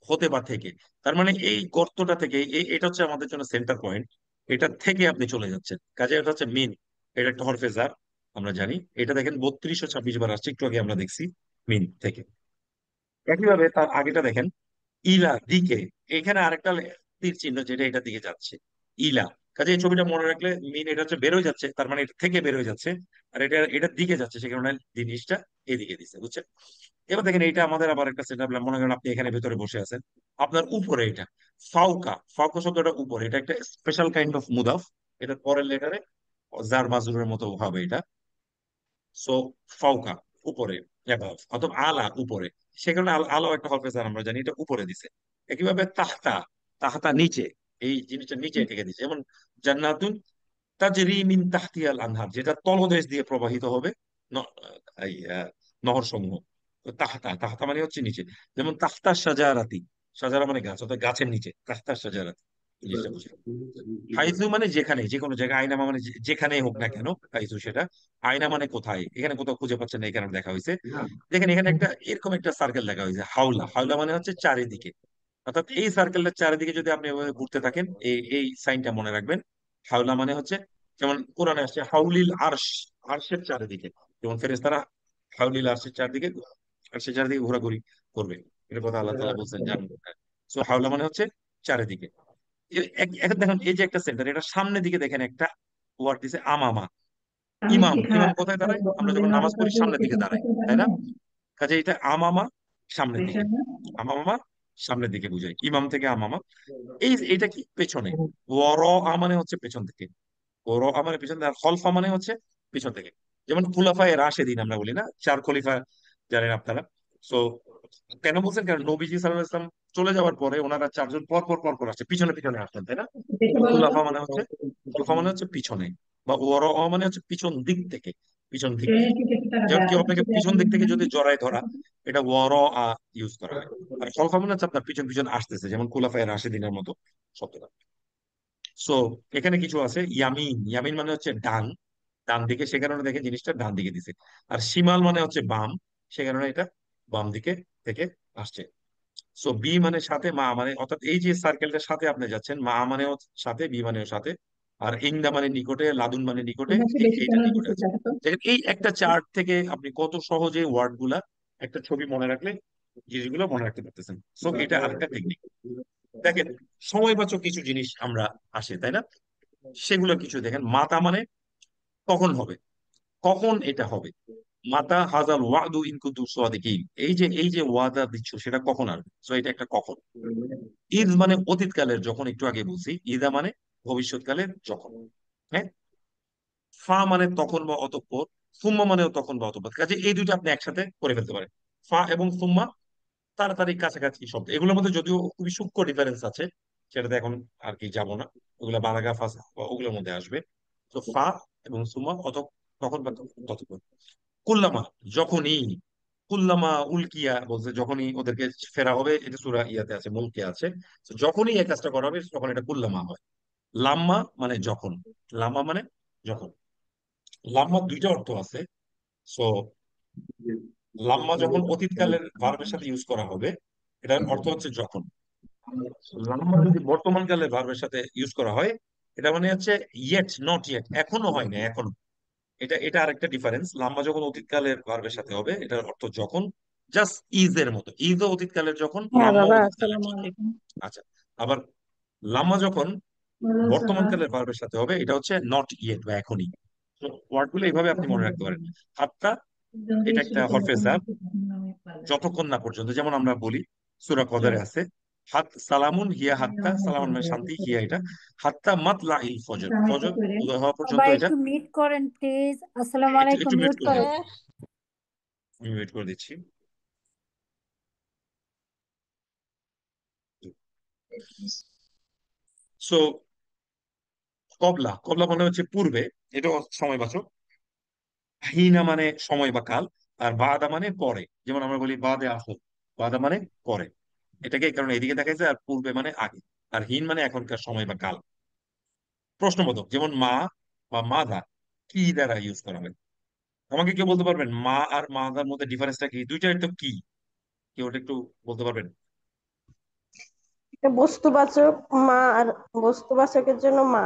হতে বা থেকে, তার মানে এই গর্তটা থেকে, এটা হচ্ছে আমাদের জন্য সেন্টার পয়েন্ট, এটা থেকে আপনি চলে যাচ্ছেন। কাজে এটা হচ্ছে মিন, এটা একটা হরফে জার, আমরা জানি। এটা দেখেন 3226 বার আসছে, একটু আগে আমরা দেখছি, মিন থেকে। একইভাবে তার আগেটা দেখেন, ইলা, দিকে, এখানে আরেকটা তীর চিহ্ন যেটা এটার দিকে যাচ্ছে, ইলা। কাজে এই ছবিটা মনে রাখলে মিন এটা হচ্ছে বেরোয় যাচ্ছে, তার মানে এটা থেকে বেরোয় যাচ্ছে, আর এটা এটার দিকে যাচ্ছে, সে কারণে জিনিসটা এদিকে দিচ্ছে, বুঝছেন? এবার দেখেন এইটা আমাদের আবার একটা সেট আপ। মনে করেন আপনি এখানে ভেতরে বসে আছেন, আপনার উপরে এটা ফাউকা, ফাউকা শব্দটা উপরে, এটা একটা স্পেশাল কাইন্ড অফ মুদাফ। এটা পরের লেটারে জার মাজরুরের মতো হবে এটা। সো ফাউকা উপরে, above, অথবা আলা উপরে। সে কারণে আলো একটা হরফে জার আমরা জানি, এটা উপরে দিছে। একইভাবে তাহতা, তাহতা নিচে, এই জিনিসটা নিচে থেকে দিছে। যেমন জান্নাতুন তাজরি মিন তাহতিহাল আনহার, যেটা তলদেশ দিয়ে প্রবাহিত হবে, ন- এই নহর সমূহ। তো তাহতা, তাহতা মানে হচ্ছে নিচে। যেমন তাহতা সাজারাতি, সাজারা মানে গাছ, অর্থাৎ গাছের নিচে, তাহতা সাজারাতি, জিনিসটা বুঝলাম। হাইজু মানে যেখানে, যে কোনো জায়গায়, আয়না মানে যেখানে হোক না কেন, হাইজু সেটা। আয়না মানে কোথায়, এখানে কোথাও খুঁজে পাচ্ছেন না, এখানে দেখা হয়েছে। দেখেন এখানে একটা এরকম একটা সার্কেল দেখা হয়েছে, হাওলা। হাওলা মানে হচ্ছে চারিদিকে, অর্থাৎ এই সার্কেলটার চারিদিকে যদি আপনি এভাবে ঘুরতে থাকেন, এই এই সাইনটা মনে রাখবেন। হাওলা মানে হচ্ছে, যেমন কোরআনে আসছে হাউলিল আরশ, আরশের চারিদিকে। যেমন ফেরেশতারা হাউলিল আরশের চারিদিকে, আরশের চারিদিকে ঘোরাঘুরি করবে, এটা কথা আল্লাহ তাআলা বলছেন জান। সো হাওলা মানে হচ্ছে চারিদিকে। এখন দেখেন এই যে একটা সেন্টার, এটা সামনের দিকে দেখেন একটা ওয়ার্ড দিছে আমামা। ইমাম, ইমাম কোথায় দাঁড়ায়? আমরা যখন নামাজ পড়ি সামনের দিকে দাঁড়ায়, তাই না? কাজে এটা আমামা, সামনের দিকে। আমামা সামনের দিকে বুঝায়, ইমাম থেকে আমামা। এটা কি? পেছনে। ওয়ার মানে হচ্ছে পেছন থেকে, ওর মানে পেছন থেকে, আর খলফা মানে হচ্ছে পেছন থেকে। যেমন খুলাফায়ে রাশেদিন আমরা বলি না, চার খলিফা, জানেন আপনারা। সো কেন বলছেন? কারণ নবীজি সাল্লাল্লাহু আলাইহি ওয়াসাল্লাম চলে যাওয়ার পরে ওনারা চারজন পর পর পর পর আসছে, পিছনে পিছনে আসছেন, তাই না? তো খুলাফা মানে হচ্ছে, খুলাফা মানে হচ্ছে পিছনে, বা ওর মানে হচ্ছে পিছন দিক থেকে, পিছন দিক থেকে। যেমন কেউ আপনাকে পিছন দিক থেকে যদি জড়ায় ধরা, এটা ওয়ার ইউজ করা হয়। আর খলফা মানে হচ্ছে আপনার পিছন পিছন আসতেছে, যেমন খুলাফায়ে রাশেদিনের মতো শব্দটা। সো এখানে কিছু আছে, ইয়ামিন, ইয়ামিন মানে হচ্ছে ডান, ডান দিকে, সে কারণে দেখে জিনিসটা ডান দিকে দিছে। আর শিমাল মানে হচ্ছে বাম, সে কারণে এটা বাম দিকে থেকে আসছে। সো বি মানে সাথে, মা মানে, অর্থাৎ এই যে সার্কেলটার সাথে আপনি যাচ্ছেন, মা মানেও সাথে, বি মানেও সাথে, আর ইংদা মানে নিকটে, লাদুন মানে নিকটে, এইটা নিকটে আছে। দেখেন এই একটা চার্ট থেকে আপনি কত সহজে ওয়ার্ড গুলা, একটা ছবি মনে রাখলে জিনিসগুলো মনে রাখতে পারতেছেন। সো এটা আরেকটা টেকনিক। দেখেন সময়বাচক কিছু জিনিস আমরা আসে, তাই না? সেগুলো কিছু দেখেন, মাতা মানে কখন হবে, কখন এটা হবে। মাতা হাজাল ওয়াদু ইন কুনতুম সাদিকিন, এই যে ওয়াদা দিচ্ছ সেটা কখন আসবে, সো এটা একটা কখন। ঈদ মানে অতীতকালের, যখন একটু আগে বলছি। ইদা মানে ভবিষ্যৎকালের যখন। হ্যাঁ। ফা মানে তখন বা অতঃপর, সুম্মা মানেও তখন বা অতঃপর। কাজে এই দুইটা আপনি একসাথে করে ফেলতে পারেন। ফা এবং সুম্মা তাড়াতাড়ি কাছাকাছি শব্দ, এগুলোর মধ্যে যদিও খুবই সূক্ষ্ম ডিফারেন্স আছে, সেটাতে এখন আর কি যাব না, ওগুলা বালাগা ফাস ওগুলোর মধ্যে আসবে। তো ফা এবং সুম্মা তখন বা ততক্ষণ। কুল্লামা যখনই, কুল্লামা উলকিয়া বলছে যখনই ওদেরকে ফেরা হবে, এটা সূরা ইয়াতে আছে, মুলকে আছে। তো যখনই এই কাজটা করা হবে তখন এটা কুল্লামা হয়। লাম্মা মানে যখন, লাম্মা মানে যখন। লাম্মা দুইটা অর্থ আছে। সো লাম্মা যখন অতীতকালের ভার্বের সাথে ইউজ করা হবে, এটার অর্থ হচ্ছে যখন। লাম্মা যদি বর্তমান কালের ভার্বের সাথে ইউজ করা হয়, এটা মানে হচ্ছে ইয়েট, নট ইয়েট, এখনো হয় না, এখনো। এটা এটা আরেকটা ডিফারেন্স। লাম্মা যখন অতীতকালের ভার্বের সাথে হবে, এটার অর্থ যখন, জাস্ট ইজ এর মতো। ইজও অতীতকালের যখন, হ্যাঁ লাম্মা বাবা, অতীতকালের আসসালামু যখন। আলাইকুম। আচ্ছা, আবার লাম্মা যখন বর্তমান কালের ভার্বের সাথে হবে, এটা হচ্ছে নট ইয়েট বা এখনই। ওয়ার্ড গুলো এইভাবে আপনি মনে রাখতে পারেন। হাত্তা, এটা একটা হরফে জার, যতক্ষণ না পর্যন্ত। যেমন আমরা বলি সূরা কদরে আছে, হাত সালামুন হিয়া, হাত্তা সালামুন মানে শান্তি, হিয়া এটা হাত্তা মাতলা ইল ফজর, ফজর উদয় হওয়া পর্যন্ত সবাই এটা। একটু মিট করেন প্লিজ। আসসালামু একটু আলাইকুম, একটু মিউট মিউট করে করেন। দিন, আমি মিউট করে দিচ্ছি। সো কবলা, কবলা মানে হচ্ছে পূর্বে, এটাও সময়বাচক। হিনা মানে সময় বা কাল। আর বাদা মানে পরে, যেমন আমরা বলি বাদে আসর, বাদা মানে পরে। এটাকে এই কারণে এদিকে দেখাইছে, আর পূর্বে মানে আগে। আর হিন মানে এখনকার সময় বা কাল। প্রশ্নবোধক, যেমন মা বা মাদা, কি দ্বারা ইউজ করা হয়? আমাকে কেউ বলতে পারবেন মা আর মাদার মধ্যে ডিফারেন্সটা কি? দুইটাই তো কি, কেউ ওটা একটু বলতে পারবেন? এটা বস্তুবাচক, মা, আর বস্তুবাচকের জন্য মা,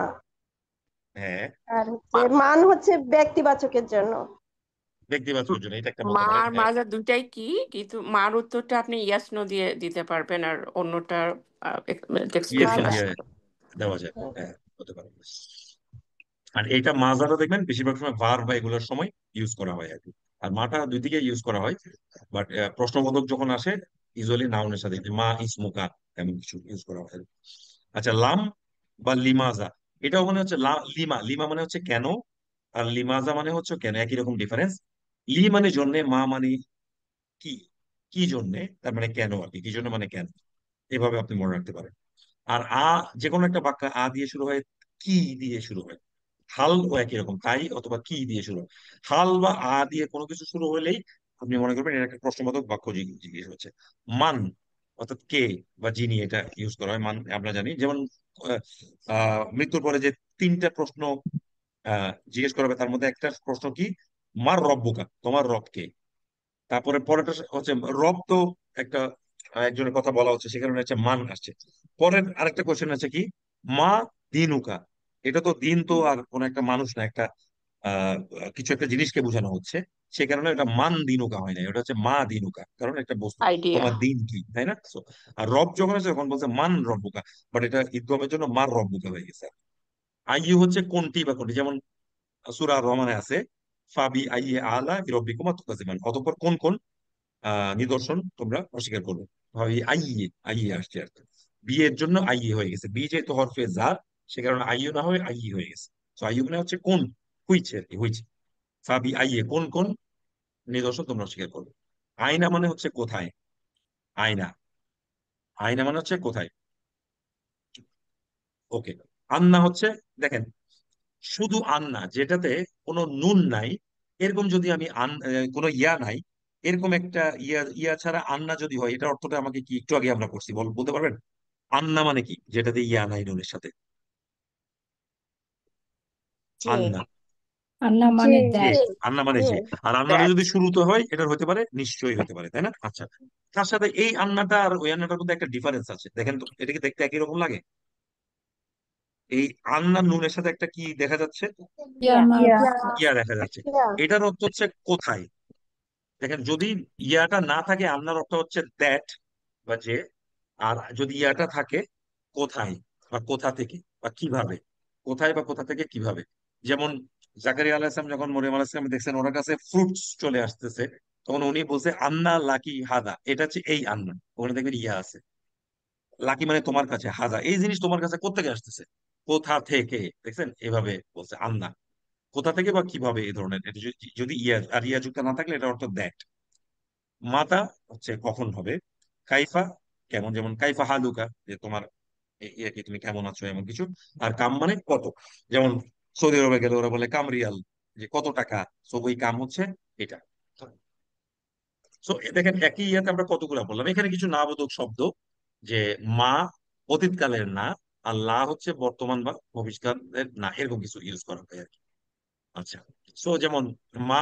হ্যাঁ। আর হচ্ছে মান হচ্ছে ব্যক্তিবাচকের জন্য। ব্যক্তিবাচকের জন্য এটা একটা বলতে মা পারেন, আর হ্যাঁ। মাজা দুইটাই কি, কিন্তু মার উত্তরটা আপনি ইয়াস নো দিয়ে দিতে পারবেন, আর অন্যটা ইয়েস ডেসক্রিপশন দিয়ে আসবে। দেওয়া যায়, হ্যাঁ, হতে পারে। আর এটা মাজাটা দেখবেন বেশিরভাগ সময় ভার বা এগুলোর সময় ইউজ করা হয় আর কি। আর মাটা দুই দিকে ইউজ করা হয়, বাট প্রশ্নবোধক যখন আসে ইউজুয়ালি নাউনের সাথে, যে মা ইসমুকা এমন কিছু ইউজ করা হয়। আচ্ছা, লাম বা লিমাজা, এটাও মানে হচ্ছে লিমা, লিমা মানে হচ্ছে কেন, আর লিমাজা মানে হচ্ছে কেন, একই রকম ডিফারেন্স। লি মানে জন্যে, মা মানে কি, কি জন্যে, তার মানে কেন আর কি, কি জন্য মানে কেন, এভাবে আপনি মনে রাখতে পারেন। আর যে কোনো একটা বাক্য দিয়ে শুরু হয়, কি দিয়ে শুরু হয়। হাল ও একই রকম, তাই অথবা কি দিয়ে শুরু হয়। হাল বা দিয়ে কোনো কিছু শুরু হলেই আপনি মনে করবেন এটা একটা প্রশ্নবোধক বাক্য জিজ্ঞেস হচ্ছে। মান অর্থাৎ কে বা যিনি, এটা ইউজ করা হয় মান, আমরা জানি। যেমন আহ, মৃত্যুর পরে যে তিনটা প্রশ্ন জিজ্ঞেস করা হবে, তার মধ্যে একটা প্রশ্ন কি, মার রব্বুকা, তোমার রব কে। তারপরে পরেরটা হচ্ছে রব তো একটা একজনের কথা বলা হচ্ছে, সেখানে হচ্ছে মান আসছে। পরের আরেকটা কোয়েশ্চেন আছে কি, মা দিনুকা, এটা তো দিন তো আর কোন একটা মানুষ না, একটা আহ কিছু একটা জিনিসকে বোঝানো হচ্ছে, সে কারণে এটা মান দিনুকা হয় না, এটা হচ্ছে মা দিনুকা, কারণ একটা বস্তু, আইডিয়া। তোমার দিন কি, তাই না? So, আর রব যখন আছে তখন বলছে মান রব্বুকা, বাট এটা ইদগমের জন্য মার রব্বুকা হয়ে গেছে। আইয়ু হচ্ছে কোনটি বা কোনটি, যেমন সূরা রহমানে আছে ফাবি আইয়ে আলা রব্বিকুমা তুকাজিবান, অতঃপর কোন কোন নিদর্শন তোমরা অস্বীকার করবে। ভাবি আইয়ে, আইয়ে আসছে আর কি। বিয়ের জন্য আইয়ে হয়ে গেছে, বি যেহেতু হরফে জার, সে কারণে আইয়ো না হয়ে আইয়ে হয়ে গেছে। তো আইয়ো মানে হচ্ছে কোন, হুইচ আর কি, হুইচ। ফাবি আইয়ে, কোন কোন নিদর্শন তোমরা অস্বীকার করবে। আয়না মানে হচ্ছে কোথায়, আয়না, আয়না মানে হচ্ছে কোথায়। ওকে। আন্না হচ্ছে, দেখেন, শুধু আন্না যেটাতে কোনো নুন নাই, এরকম যদি আমি কোনো ইয়া নাই, এরকম একটা ইয়া, ইয়া ছাড়া আন্না যদি হয়, এটার অর্থটা আমাকে কি একটু আগে আমরা করছি, বলতে পারবেন? আন্না মানে কি, যেটাতে ইয়া নাই নুনের সাথে, যে আন্না, আন্না যে মানে যে, দ্যাট। আন্না মানে যে যে। আর আন্নাটা দ্যাট যদি শুরুতে হয়, এটার হতে পারে, নিশ্চয়ই হতে পারে, তাই না? আচ্ছা, তার সাথে এই আন্নাটা আর ওই আন্নাটার মধ্যে একটা ডিফারেন্স আছে, দেখেন তো, এটা কি দেখতে একই রকম লাগে? এই আন্না নুনের সাথে একটা কি দেখা যাচ্ছে, ইয়া ইয়া মারফত। ইয়া দেখা যাচ্ছে। ইয়া এটার অর্থ হচ্ছে কোথায়। দেখেন, যদি ইয়াটা না থাকে, আন্নার অর্থ হচ্ছে দ্যাট বা যে। আর যদি ইয়াটা থাকে, কোথায় বা কোথা থেকে বা কিভাবে, কোথায় বা কোথা থেকে কিভাবে। যেমন জাকারিয়া আলাইহিস সালাম যখন মরিয়ম আলাইহিস সালাম দেখছেন ওনার কাছে ফ্রুটস চলে আসতেছে, তখন উনি বলছে আন্না লাকি হাদা, এটা হচ্ছে এই আন্না, ওখানে দেখবেন ইয়া আছে। লাকি মানে তোমার কাছে, হাদা এই জিনিস তোমার কাছে কোত্থেকে আসতেছে, কোথা থেকে, দেখছেন এভাবে বলছে আন্না, কোথা থেকে বা কিভাবে, এই ধরনের। এটা যদি ইয়া আর ইয়া যুক্ত না থাকলে এটা অর্থ দ্যাট। মাতা হচ্ছে কখন হবে। কাইফা কেমন, যেমন কাইফা হালুকা, যে তোমার ইয়ে কি, তুমি কেমন আছো, এমন কিছু। আর কাম মানে কত, যেমন সৌদি আরবে গেলে ওরা বলে কাম রিয়াল, যে কত টাকা। সো ওই কাম হচ্ছে এটা। সো দেখেন, একই ইয়াতে আমরা কতগুলা বললাম, এখানে কিছু না বোধক শব্দ, যে মা অতীতকালের না, আর লা হচ্ছে বর্তমান বা ভবিষ্যতের না, এরকম কিছু ইউজ করা হয় আর কি। আচ্ছা, সো যেমন মা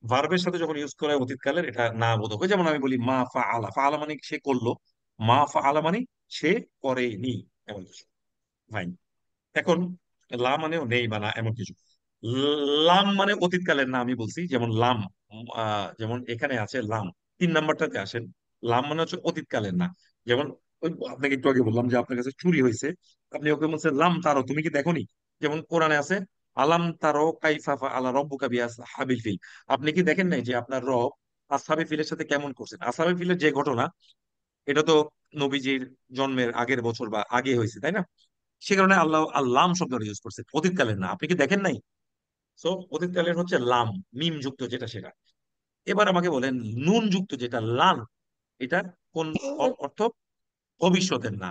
ভার্বের সাথে যখন ইউজ করা হয় অতীতকালের, এটা না বোধক হয়। যেমন আমি বলি মা ফা আলা, ফা আলা মানে সে করলো, মা ফা আলা মানে সে করেনি, এমন কিছু। ফাইন। এখন লা মানেও নেই বা না, এমন কিছু। লাম মানে অতীতকালের না, আমি বলছি, যেমন লাম, যেমন এখানে আছে লাম, 3 নাম্বারটাতে আসেন। লাম মানে হচ্ছে অতীতকালের না। যেমন ওই আপনাকে একটু আগে বললাম যে আপনার কাছে চুরি হয়েছে, আপনি ওকে বলছেন লাম তারো, তুমি কি দেখোনি। যেমন কোরআনে আছে আলাম তারো কাইফা আলা রব্বুকা বিআসহাবিল ফিল, আপনি কি দেখেন নাই যে আপনার রব আসহাবে ফিলের সাথে কেমন করছেন। আসহাবে ফিলের যে ঘটনা, এটা তো নবীজির জন্মের আগের বছর বা আগে হয়েছে, তাই না? সে কারণে আল্লাহ আল্লাম শব্দটা ইউজ করছে, অতীতকালের না। আপনি কি দেখেন নাই? সো অতীতকালের হচ্ছে লাম, মিম যুক্ত যেটা, সেটা। এবার আমাকে বলেন, নুন যুক্ত যেটা লান, এটা কোন অর্থ, ভবিষ্যতের না,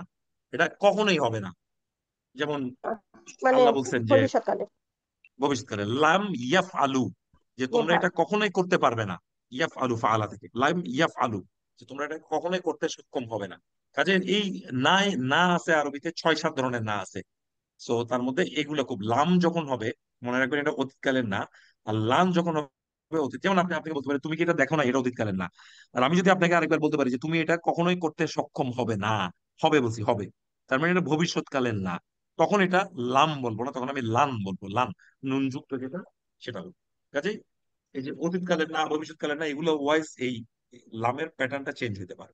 এটা কখনোই হবে না। যেমন মানে আল্লাহ বলছেন যে ভবিষ্যৎকালে। ভবিষ্যৎকালে লাম ইয়াফ আলু, যে তোমরা ইয়েফাল। এটা কখনোই করতে পারবে না। ইয়াফ আলু ফাআলা থেকে লাম ইয়াফ আলু, যে তোমরা এটা কখনোই করতে সক্ষম হবে না। কাজে এই নাই, না আছে আরবিতে 6-7 ধরনের না আছে। সো তার মধ্যে এগুলো খুব, লাম যখন হবে মনে রাখবেন এটা অতীতকালের না। আর লাম যখন হবে অতীত, যেমন আপনি আপনাকে বলতে পারেন তুমি কি এটা দেখো না, এটা অতীতকালের না। আর আমি যদি আপনাকে আরেকবার বলতে পারি যে তুমি এটা কখনোই করতে সক্ষম হবে না, হবে বলছি হবে, তার মানে এটা ভবিষ্যৎকালের না, তখন এটা লাম বলবো না, তখন আমি লান বলবো, লান, নুন যুক্ত যেটা, সেটা হবে। কাজেই এই যে অতীতকালের না, ভবিষ্যৎকালের না, এগুলো ওয়াইজ এই লামের প্যাটার্নটা চেঞ্জ হতে পারে।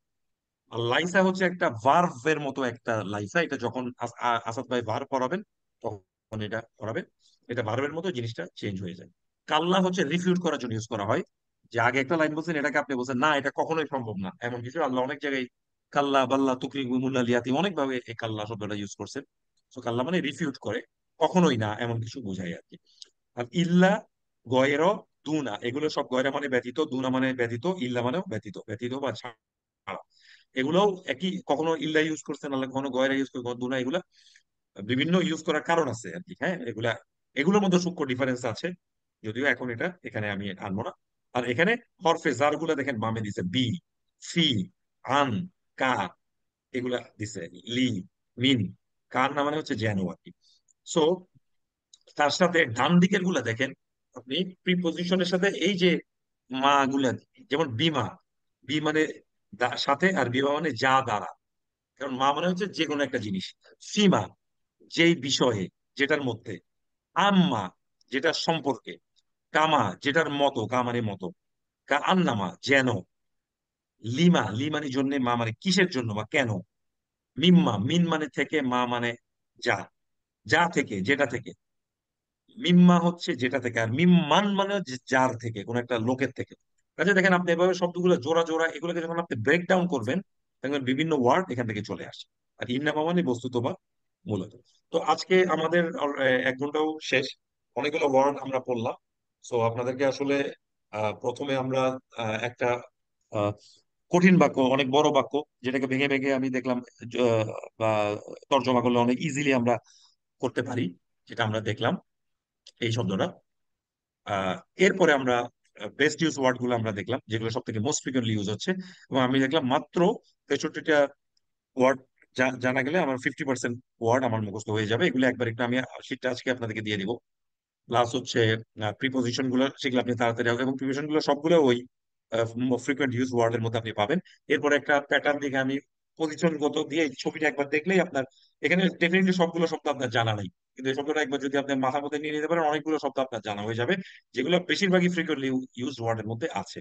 আর লাইসা হচ্ছে একটা ভার্বের মতো একটা লাইসা, এটা যখন আসাদ ভাই ভার্ব পড়াবেন তখন এটা পড়াবেন, এটা ভার্বের মতো জিনিসটা চেঞ্জ হয়ে যায়। কাল্লা হচ্ছে রিফিউট করার জন্য ইউজ করা হয়, যে আগে একটা লাইন বলছেন এটাকে আপনি বলছেন না এটা কখনোই সম্ভব না, এমন কিছু আল্লাহ অনেক জায়গায় কাল্লা বাল্লা তুকরি মুল্লা লিয়াতি অনেক ভাবে এই কাল্লা শব্দটা ইউজ করছেন। তো কাল্লা মানে রিফিউট করে, কখনোই না এমন কিছু বোঝায় আর কি। আর ইল্লা, গয়ের, দুনা, এগুলো সব গয়রা মানে ব্যতীত, দুনা মানে ব্যতীত, ইল্লা মানেও ব্যতীত, ব্যতীত বা ছাড়া, এগুলোও একই, কখনো ইল্লা ইউজ করছেন আল্লাহ, কখনো গয়রা ইউজ করে, কখনো দুনা, এগুলা বিভিন্ন ইউজ করার কারণ আছে আর কি। হ্যাঁ, এগুলা এগুলোর মধ্যে সূক্ষ্ম ডিফারেন্স আছে, যদিও এখন এটা এখানে আমি আনবো না। আর এখানে হরফে জার গুলা দেখেন বামে দিছে, বি, ফি, আন, কা, এগুলা দিছে, লি, মিন, কার না মানে হচ্ছে যেন আর কি। সো তার সাথে ডান দিকের গুলা দেখেন আপনি, প্রিপোজিশনের সাথে এই যে মা গুলা, যেমন বিমা, বি মানে সাথে, আর বিমা মানে যা দ্বারা, কারণ মা মানে হচ্ছে যে কোনো একটা জিনিস, সীমা যেই বিষয়ে, যেটার মধ্যে, আম্মা যেটা সম্পর্কে, কামা যেটার মতো, কামারে মতো, কা আন্নামা যেন, লিমা, লি মানে জন্য, মা মানে কিসের জন্য বা কেন, মিম্মা, মিন মানে থেকে, মা মানে যা, যা থেকে, যেটা থেকে, মিম্মা হচ্ছে যেটা থেকে, আর মিম্মান মানে হচ্ছে যার থেকে, কোন একটা লোকের থেকে। কাজে দেখেন আপনি এভাবে শব্দগুলো জোড়া জোড়া, এগুলোকে যখন আপনি ব্রেক ডাউন করবেন, দেখবেন বিভিন্ন ওয়ার্ড এখান থেকে চলে আসে। আর ইন্নামা মানে বস্তুত বা মূলত। তো আজকে আমাদের 1 ঘন্টাও শেষ, অনেকগুলো ওয়ার্ড আমরা পড়লাম। সো আপনাদেরকে আসলে প্রথমে আমরা একটা আহ, কঠিন বাক্য, অনেক বড় বাক্য, যেটাকে ভেঙে ভেঙে আমি দেখলাম বা তর্জমা করলে অনেক ইজিলি আমরা করতে পারি, যেটা আমরা দেখলাম এই শব্দটা। আহ এরপরে আমরা বেস্ট ইউজ ওয়ার্ড গুলো আমরা দেখলাম, যেগুলো সব থেকে মোস্ট ফ্রিকুয়েন্টলি ইউজ হচ্ছে, এবং আমি দেখলাম মাত্র 63টা ওয়ার্ড জানা গেলে আমার 50% ওয়ার্ড আমার মুখস্থ হয়ে যাবে। এগুলো একবার একটু আমি শীটটা আজকে আপনাদেরকে দিয়ে দিব। প্লাস হচ্ছে প্রিপোজিশন গুলো সেগুলো আপনি তাড়াতাড়ি হবে, এবং প্রিপোজিশন গুলো সবগুলো ওই ফ্রিকুয়েন্ট ইউজ ওয়ার্ডের মধ্যে আপনি পাবেন। এরপরে একটা প্যাটার্ন দেখে আমি পজিশনগত দিয়ে এই ছবিটা একবার দেখলেই আপনার, এখানে ডেফিনেটলি সবগুলো শব্দ আপনার জানা নাই, কিন্তু এই শব্দটা একবার যদি আপনি মাথার মধ্যে নিয়ে নিতে পারেন, অনেকগুলো শব্দ আপনার জানা হয়ে যাবে, যেগুলো বেশিরভাগই ফ্রিকুয়েন্টলি ইউজ ওয়ার্ডের মধ্যে আছে।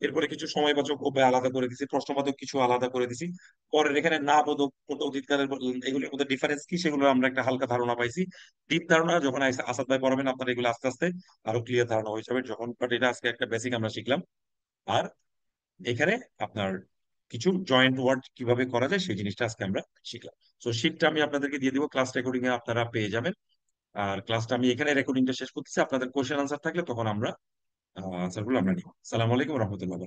এরপরে কিছু সময়বাচক উপায় আলাদা করে দিছি, প্রশ্নবাচক কিছু আলাদা করে দিছি। পরের এখানে না বোধক, অতীতকালের এগুলোর মধ্যে ডিফারেন্স কি সেগুলো আমরা একটা হালকা ধারণা পাইছি। ডিপ ধারণা যখন আসাদ ভাই পড়াবেন আপনার এগুলো আস্তে আস্তে আরো ক্লিয়ার ধারণা হয়ে যাবে যখন, বাট এটা আজকে একটা বেসিক আমরা শিখলাম। আর এখানে আপনার কিছু জয়েন্ট ওয়ার্ড কিভাবে করা যায় সেই জিনিসটা আজকে আমরা শিখলাম। তো শিটটা আমি আপনাদেরকে দিয়ে দিব, ক্লাস রেকর্ডিং এ আপনারা পেয়ে যাবেন। আর ক্লাসটা আমি এখানে রেকর্ডিংটা শেষ করতেছি, আপনাদের কোশ্চেন আনসার থাকলে তখন আমরা আনসার গুলো আমরা নিব। সালাম আলাইকুম রহমতুল্লাহ।